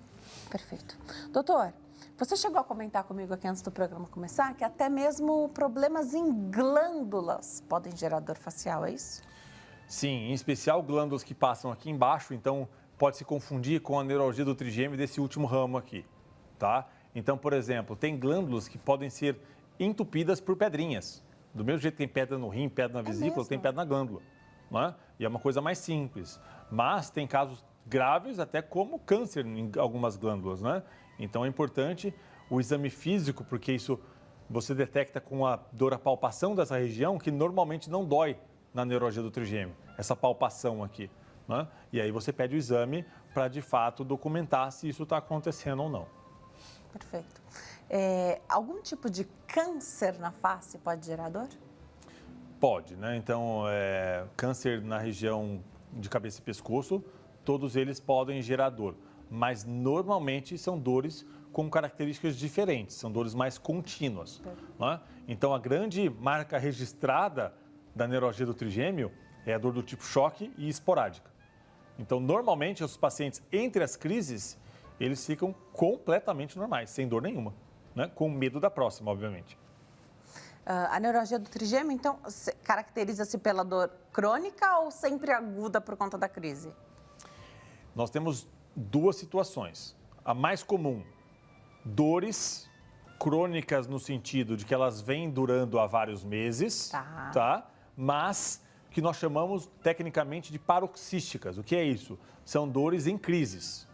Perfeito. Doutor, você chegou a comentar comigo aqui antes do programa começar que até mesmo problemas em glândulas podem gerar dor facial, é isso? Sim, em especial glândulas que passam aqui embaixo, então pode se confundir com a neuralgia do trigêmeo desse último ramo aqui, tá? Então, por exemplo, tem glândulas que podem ser entupidas por pedrinhas. Do mesmo jeito que tem pedra no rim, pedra na vesícula, tem pedra na glândula, né? E é uma coisa mais simples. Mas tem casos graves, até como câncer em algumas glândulas, né? Então é importante o exame físico, porque isso você detecta com a dor, a palpação dessa região, que normalmente não dói na neuralgia do trigêmeo, essa palpação aqui, né? E aí você pede o exame para, de fato, documentar se isso está acontecendo ou não. Perfeito. Algum tipo de câncer na face pode gerar dor? Pode, né? Então, câncer na região de cabeça e pescoço, todos eles podem gerar dor, mas normalmente são dores com características diferentes, são dores mais contínuas, né? Então, a grande marca registrada da neuralgia do trigêmeo é a dor do tipo choque e esporádica. Então, normalmente, os pacientes, entre as crises, eles ficam completamente normais, sem dor nenhuma, né? Com medo da próxima, obviamente. A neuralgia do trigêmeo, então, caracteriza-se pela dor crônica ou sempre aguda por conta da crise? Nós temos duas situações. A mais comum, dores crônicas no sentido de que elas vêm durando há vários meses, tá? Mas que nós chamamos tecnicamente de paroxísticas. O que é isso? São dores em crises.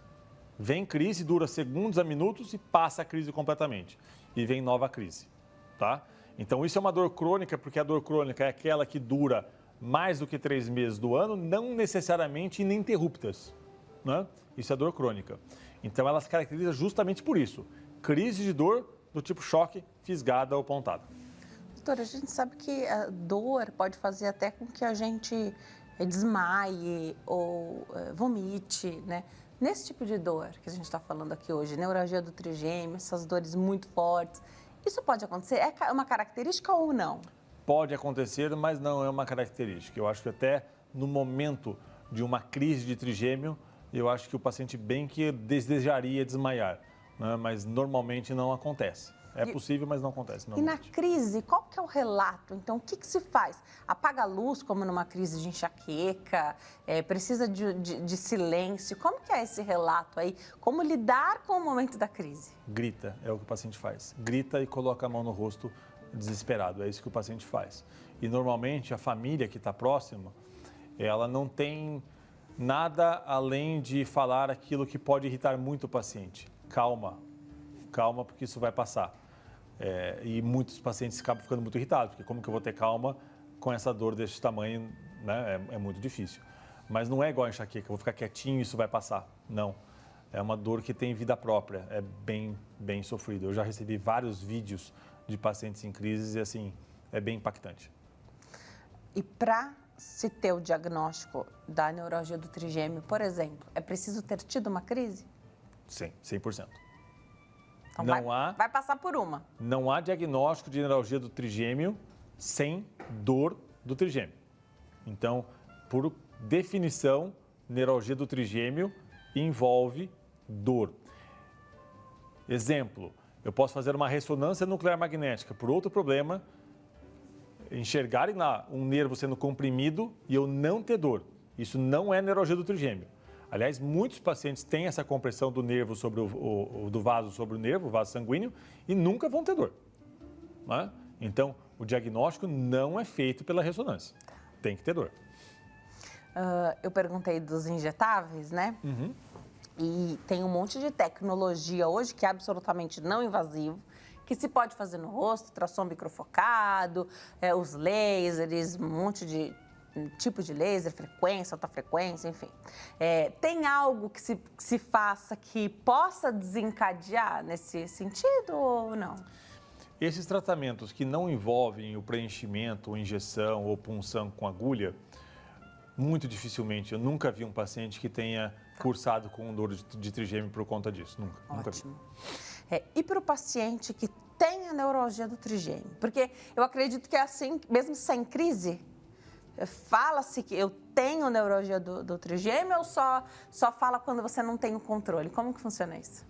Vem crise, dura segundos a minutos e passa a crise completamente. E vem nova crise, tá? Então, isso é uma dor crônica, porque a dor crônica é aquela que dura mais do que 3 meses do ano, não necessariamente ininterruptas, né? Isso é dor crônica. Então, ela se caracteriza justamente por isso. Crise de dor do tipo choque, fisgada ou pontada. Doutora, a gente sabe que a dor pode fazer até com que a gente desmaie ou vomite, né? Nesse tipo de dor que a gente está falando aqui hoje, neuralgia do trigêmeo, essas dores muito fortes, isso pode acontecer? É uma característica ou não? Pode acontecer, mas não é uma característica. Eu acho que até no momento de uma crise de trigêmeo, eu acho que o paciente bem que desejaria desmaiar, né? Mas normalmente não acontece. É possível, mas não acontece. E na crise, qual que é o relato? Então, o que se faz? Apaga a luz, como numa crise de enxaqueca? Precisa de silêncio? Como que é esse relato aí? Como lidar com o momento da crise? Grita, é o que o paciente faz. Grita e coloca a mão no rosto desesperado, é isso que o paciente faz. E normalmente a família que está próxima, ela não tem nada além de falar aquilo que pode irritar muito o paciente. Calma, calma, porque isso vai passar. E muitos pacientes acabam ficando muito irritados, porque como que eu vou ter calma com essa dor desse tamanho, né? É muito difícil. Mas não é igual a enxaqueca, eu vou ficar quietinho e isso vai passar. Não, é uma dor que tem vida própria, é bem sofrido. Eu já recebi vários vídeos de pacientes em crises e assim, é bem impactante. E para se ter o diagnóstico da neuralgia do trigêmeo, por exemplo, é preciso ter tido uma crise? Sim, 100%. Então vai passar por uma. Não há diagnóstico de neuralgia do trigêmeo sem dor do trigêmeo. Então, por definição, neuralgia do trigêmeo envolve dor. Exemplo, eu posso fazer uma ressonância nuclear magnética por outro problema, enxergarem lá um nervo sendo comprimido e eu não ter dor. Isso não é neuralgia do trigêmeo. Aliás, muitos pacientes têm essa compressão do nervo sobre do vaso sobre o nervo, o vaso sanguíneo, e nunca vão ter dor, né? Então, o diagnóstico não é feito pela ressonância. Tem que ter dor. Eu perguntei dos injetáveis, né? Uhum. E tem um monte de tecnologia hoje que é absolutamente não invasivo, que se pode fazer no rosto, ultrassom microfocado, os lasers, um monte de tipo de laser, frequência, alta frequência, enfim. Tem algo que se faça que possa desencadear nesse sentido ou não? Esses tratamentos que não envolvem o preenchimento, ou injeção ou punção com agulha, muito dificilmente. Eu nunca vi um paciente que tenha cursado com dor de trigêmeo por conta disso. Nunca vi. E para o paciente que tem a neuralgia do trigêmeo? Porque eu acredito que é assim, mesmo sem crise, fala-se que eu tenho neuralgia do trigêmeo ou só fala quando você não tem o controle? Como que funciona isso?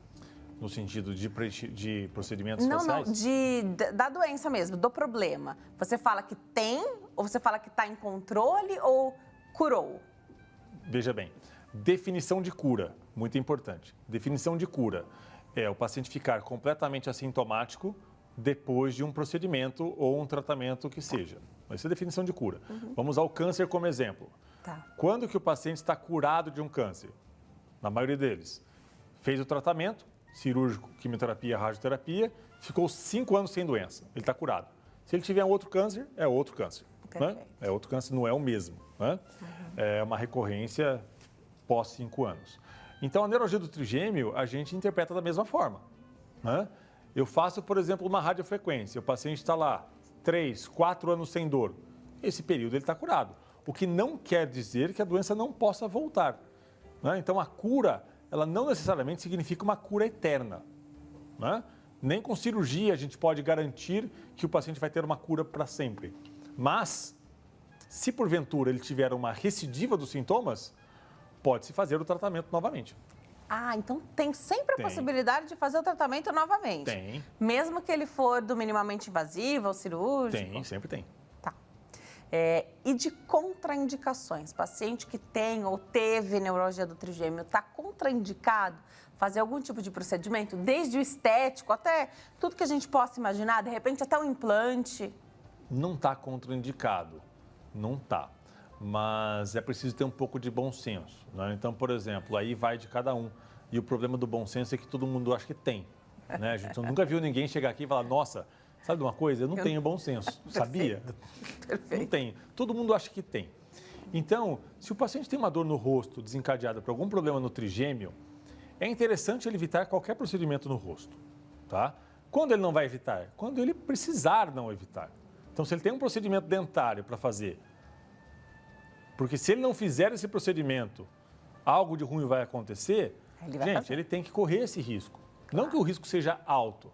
No sentido de procedimentos faciais? Não, da doença mesmo, do problema. Você fala que tem, ou você fala que está em controle ou curou? Veja bem, definição de cura, muito importante. Definição de cura é o paciente ficar completamente assintomático depois de um procedimento ou um tratamento que seja. Essa é a definição de cura. Uhum. Vamos ao câncer como exemplo. Tá. Quando que o paciente está curado de um câncer? Na maioria deles. Fez o tratamento, cirúrgico, quimioterapia, radioterapia, ficou 5 anos sem doença. Ele está curado. Se ele tiver outro câncer, é outro câncer. Né? É outro câncer, não é o mesmo. Né? Uhum. É uma recorrência pós 5 anos. Então, a neuralgia do trigêmeo, a gente interpreta da mesma forma. Né? Eu faço, por exemplo, uma radiofrequência. O paciente está lá 3, 4 anos sem dor. Esse período ele está curado. O que não quer dizer que a doença não possa voltar. Né? Então, a cura, ela não necessariamente significa uma cura eterna. Né? Nem com cirurgia a gente pode garantir que o paciente vai ter uma cura para sempre. Mas Se porventura ele tiver uma recidiva dos sintomas, pode-se fazer o tratamento novamente. Ah, então tem sempre a possibilidade de fazer o tratamento novamente? Tem. Mesmo que ele for do minimamente invasivo ou cirúrgico? Tem, sempre tem. Tá. E de contraindicações? Paciente que tem ou teve neuralgia do trigêmeo, está contraindicado fazer algum tipo de procedimento? Desde o estético até tudo que a gente possa imaginar, de repente até um implante? Não está contraindicado, não está. Mas é preciso ter um pouco de bom senso, né? Então, por exemplo, aí vai de cada um. E o problema do bom senso é que todo mundo acha que tem, né? A gente nunca viu ninguém chegar aqui e falar, nossa, sabe de uma coisa? Eu não tenho bom senso, sabia? Perfeito. Não tenho. Todo mundo acha que tem. Então, se o paciente tem uma dor no rosto desencadeada por algum problema no trigêmeo, é interessante ele evitar qualquer procedimento no rosto, tá? Quando ele não vai evitar? Quando ele precisar não evitar. Então, se ele tem um procedimento dentário para fazer, porque se ele não fizer esse procedimento, algo de ruim vai acontecer, ele tem que correr esse risco. Claro. Não que o risco seja alto,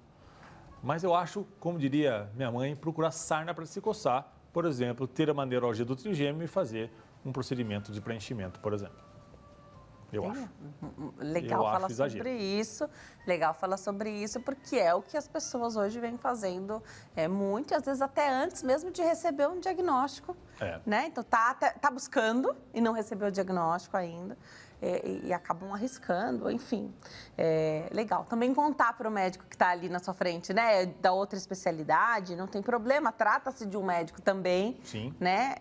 mas eu acho, como diria minha mãe, procurar sarna para se coçar, por exemplo, ter uma neuralgia do trigêmeo e fazer um procedimento de preenchimento, por exemplo. Eu acho. Legal falar sobre isso. Legal falar sobre isso, porque é o que as pessoas hoje vêm fazendo muito, e às vezes até antes mesmo de receber um diagnóstico. Né? Então, tá buscando e não recebeu o diagnóstico ainda. E acabam arriscando, enfim. Legal. Também contar para o médico que está ali na sua frente, né? Da outra especialidade, não tem problema, trata-se de um médico também. Sim. Né?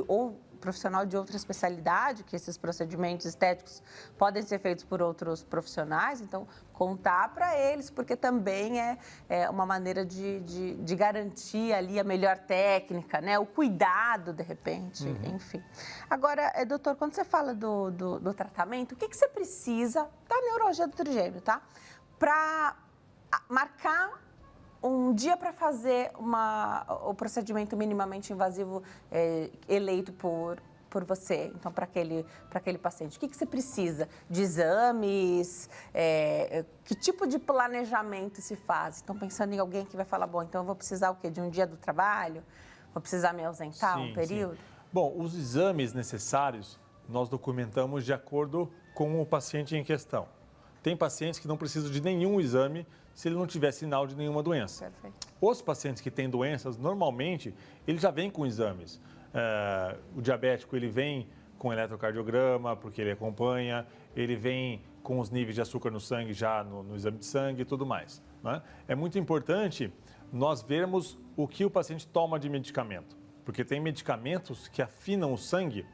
Ou profissional de outra especialidade, que esses procedimentos estéticos podem ser feitos por outros profissionais, então contar para eles, porque também é uma maneira de garantir ali a melhor técnica, né? O cuidado, de repente, enfim. Agora, doutor, quando você fala do tratamento, o que você precisa da neuralgia do trigêmeo, tá? Para marcar um dia para fazer o procedimento minimamente invasivo eleito por você, então, para aquele paciente. O que você precisa? De exames? Que tipo de planejamento se faz? Estão pensando em alguém que vai falar, bom, então eu vou precisar o quê? De um dia do trabalho? Vou precisar me ausentar um período? Sim. Bom, os exames necessários nós documentamos de acordo com o paciente em questão. Tem pacientes que não precisam de nenhum exame se ele não tiver sinal de nenhuma doença. Perfeito. Os pacientes que têm doenças, normalmente, ele já vem com exames. O diabético, ele vem com eletrocardiograma, porque ele acompanha, ele vem com os níveis de açúcar no sangue já no exame de sangue e tudo mais, né? É muito importante nós vermos o que o paciente toma de medicamento, porque tem medicamentos que afinam o sangue,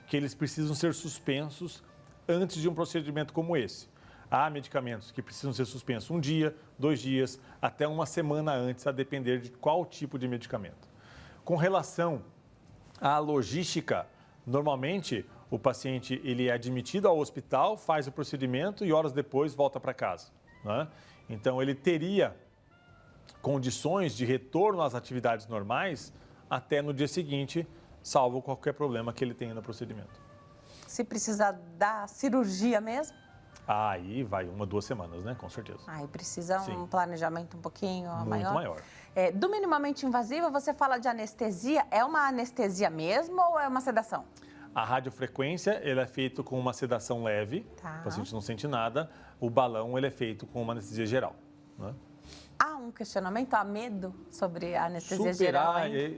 que eles precisam ser suspensos antes de um procedimento como esse. Há medicamentos que precisam ser suspensos 1 dia, 2 dias, até 1 semana antes, a depender de qual tipo de medicamento. Com relação à logística, normalmente o paciente ele é admitido ao hospital, faz o procedimento e horas depois volta para casa, né? Então ele teria condições de retorno às atividades normais até no dia seguinte, salvo qualquer problema que ele tenha no procedimento. Se precisar da cirurgia mesmo? Aí vai 1, 2 semanas, né? Com certeza. Aí precisa um planejamento um pouquinho maior. Muito maior. Do minimamente invasivo, você fala de anestesia. É uma anestesia mesmo ou é uma sedação? A radiofrequência, ele é feito com uma sedação leve, tá. O paciente não sente nada. O balão, ele é feito com uma anestesia geral, né? Há um questionamento, há medo sobre a anestesia geral?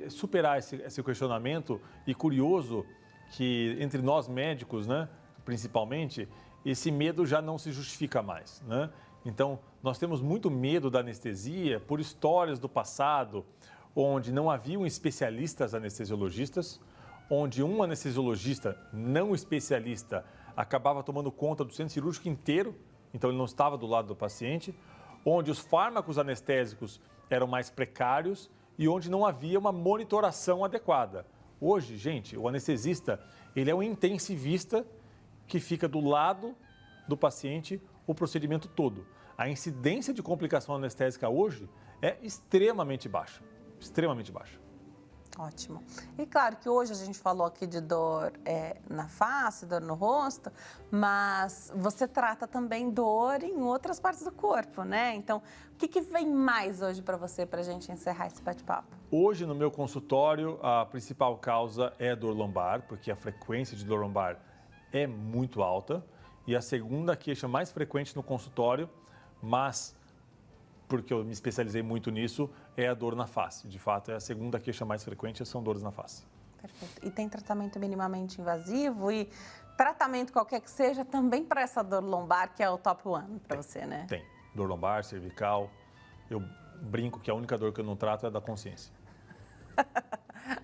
Superar esse questionamento, e curioso que entre nós médicos, né, principalmente, esse medo já não se justifica mais, né? Então, nós temos muito medo da anestesia por histórias do passado, onde não haviam especialistas anestesiologistas, onde um anestesiologista não especialista acabava tomando conta do centro cirúrgico inteiro, então ele não estava do lado do paciente, onde os fármacos anestésicos eram mais precários e onde não havia uma monitoração adequada. Hoje, gente, o anestesista, ele é um intensivista que fica do lado do paciente o procedimento todo. A incidência de complicação anestésica hoje é extremamente baixa, extremamente baixa. Ótimo. E claro que hoje a gente falou aqui de dor na face, dor no rosto, mas você trata também dor em outras partes do corpo, né? Então, o que vem mais hoje para você, para a gente encerrar esse bate-papo? Hoje, no meu consultório, a principal causa é dor lombar, porque a frequência de dor lombar é muito alta. E a segunda queixa mais frequente no consultório, mas porque eu me especializei muito nisso, é a dor na face. De fato, é a segunda queixa mais frequente, são dores na face. Perfeito. E tem tratamento minimamente invasivo e tratamento qualquer que seja também para essa dor lombar, que é o top one para você, né? Tem. Dor lombar, cervical. Eu brinco que a única dor que eu não trato é a da consciência.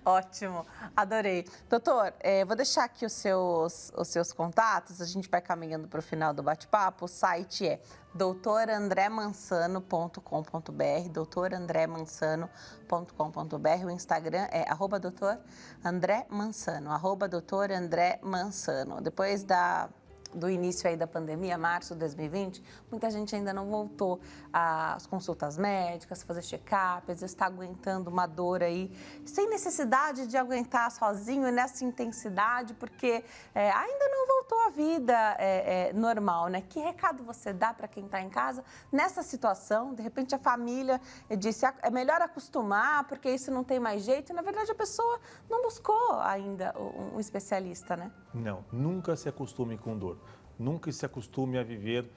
Ótimo, adorei. Doutor, vou deixar aqui os seus contatos, a gente vai caminhando para o final do bate-papo. O site é doutorandremansano.com.br, doutorandremansano.com.br. O Instagram é @doutorandremansano, @doutorandremansano. Depois do início aí da pandemia, março de 2020, muita gente ainda não voltou às consultas médicas, fazer check-up, às vezes está aguentando uma dor aí, sem necessidade de aguentar sozinho e nessa intensidade, porque ainda não voltou à vida normal, né? Que recado você dá para quem está em casa nessa situação? De repente a família disse, é melhor acostumar, porque isso não tem mais jeito, e na verdade a pessoa não buscou ainda um especialista, né? Não, nunca se acostume com dor. Nunca se acostume a viver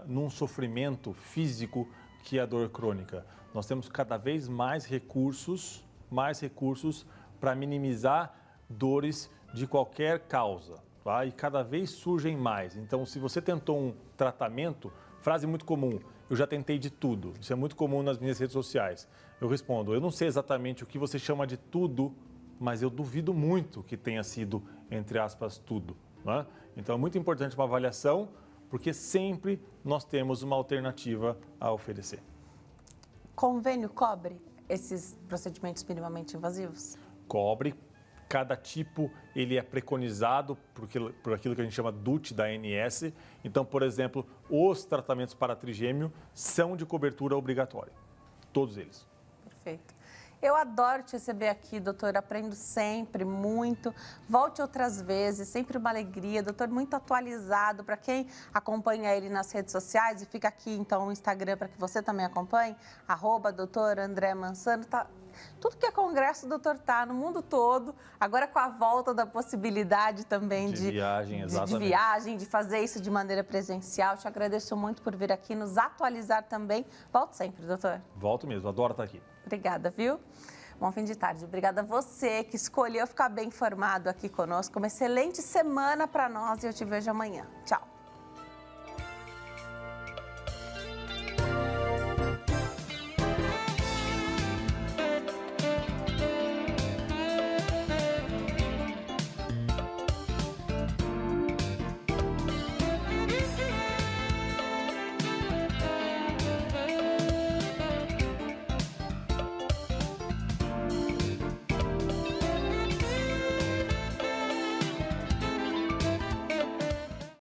num sofrimento físico que é a dor crônica. Nós temos cada vez mais recursos para minimizar dores de qualquer causa, tá? E cada vez surgem mais. Então, se você tentou um tratamento, frase muito comum, eu já tentei de tudo. Isso é muito comum nas minhas redes sociais. Eu respondo, eu não sei exatamente o que você chama de tudo, mas eu duvido muito que tenha sido, entre aspas, tudo, né? Então é muito importante uma avaliação, porque sempre nós temos uma alternativa a oferecer. Convênio cobre esses procedimentos minimamente invasivos? Cobre. Cada tipo ele é preconizado por aquilo que a gente chama DUT da ANS. Então, por exemplo, os tratamentos para trigêmeo são de cobertura obrigatória. Todos eles. Perfeito. Eu adoro te receber aqui, doutor, aprendo sempre muito. Volte outras vezes, sempre uma alegria. Doutor, muito atualizado. Para quem acompanha ele nas redes sociais, e fica aqui então o Instagram para que você também acompanhe, @doutorandremansano. Tudo que é congresso, o doutor tá no mundo todo. Agora com a volta da possibilidade também de viagem, exatamente. De viagem, de fazer isso de maneira presencial. Te agradeço muito por vir aqui nos atualizar também. Volte sempre, doutor. Volto mesmo, adoro estar aqui. Obrigada, viu? Bom fim de tarde. Obrigada a você que escolheu ficar bem informado aqui conosco. Uma excelente semana para nós e eu te vejo amanhã. Tchau.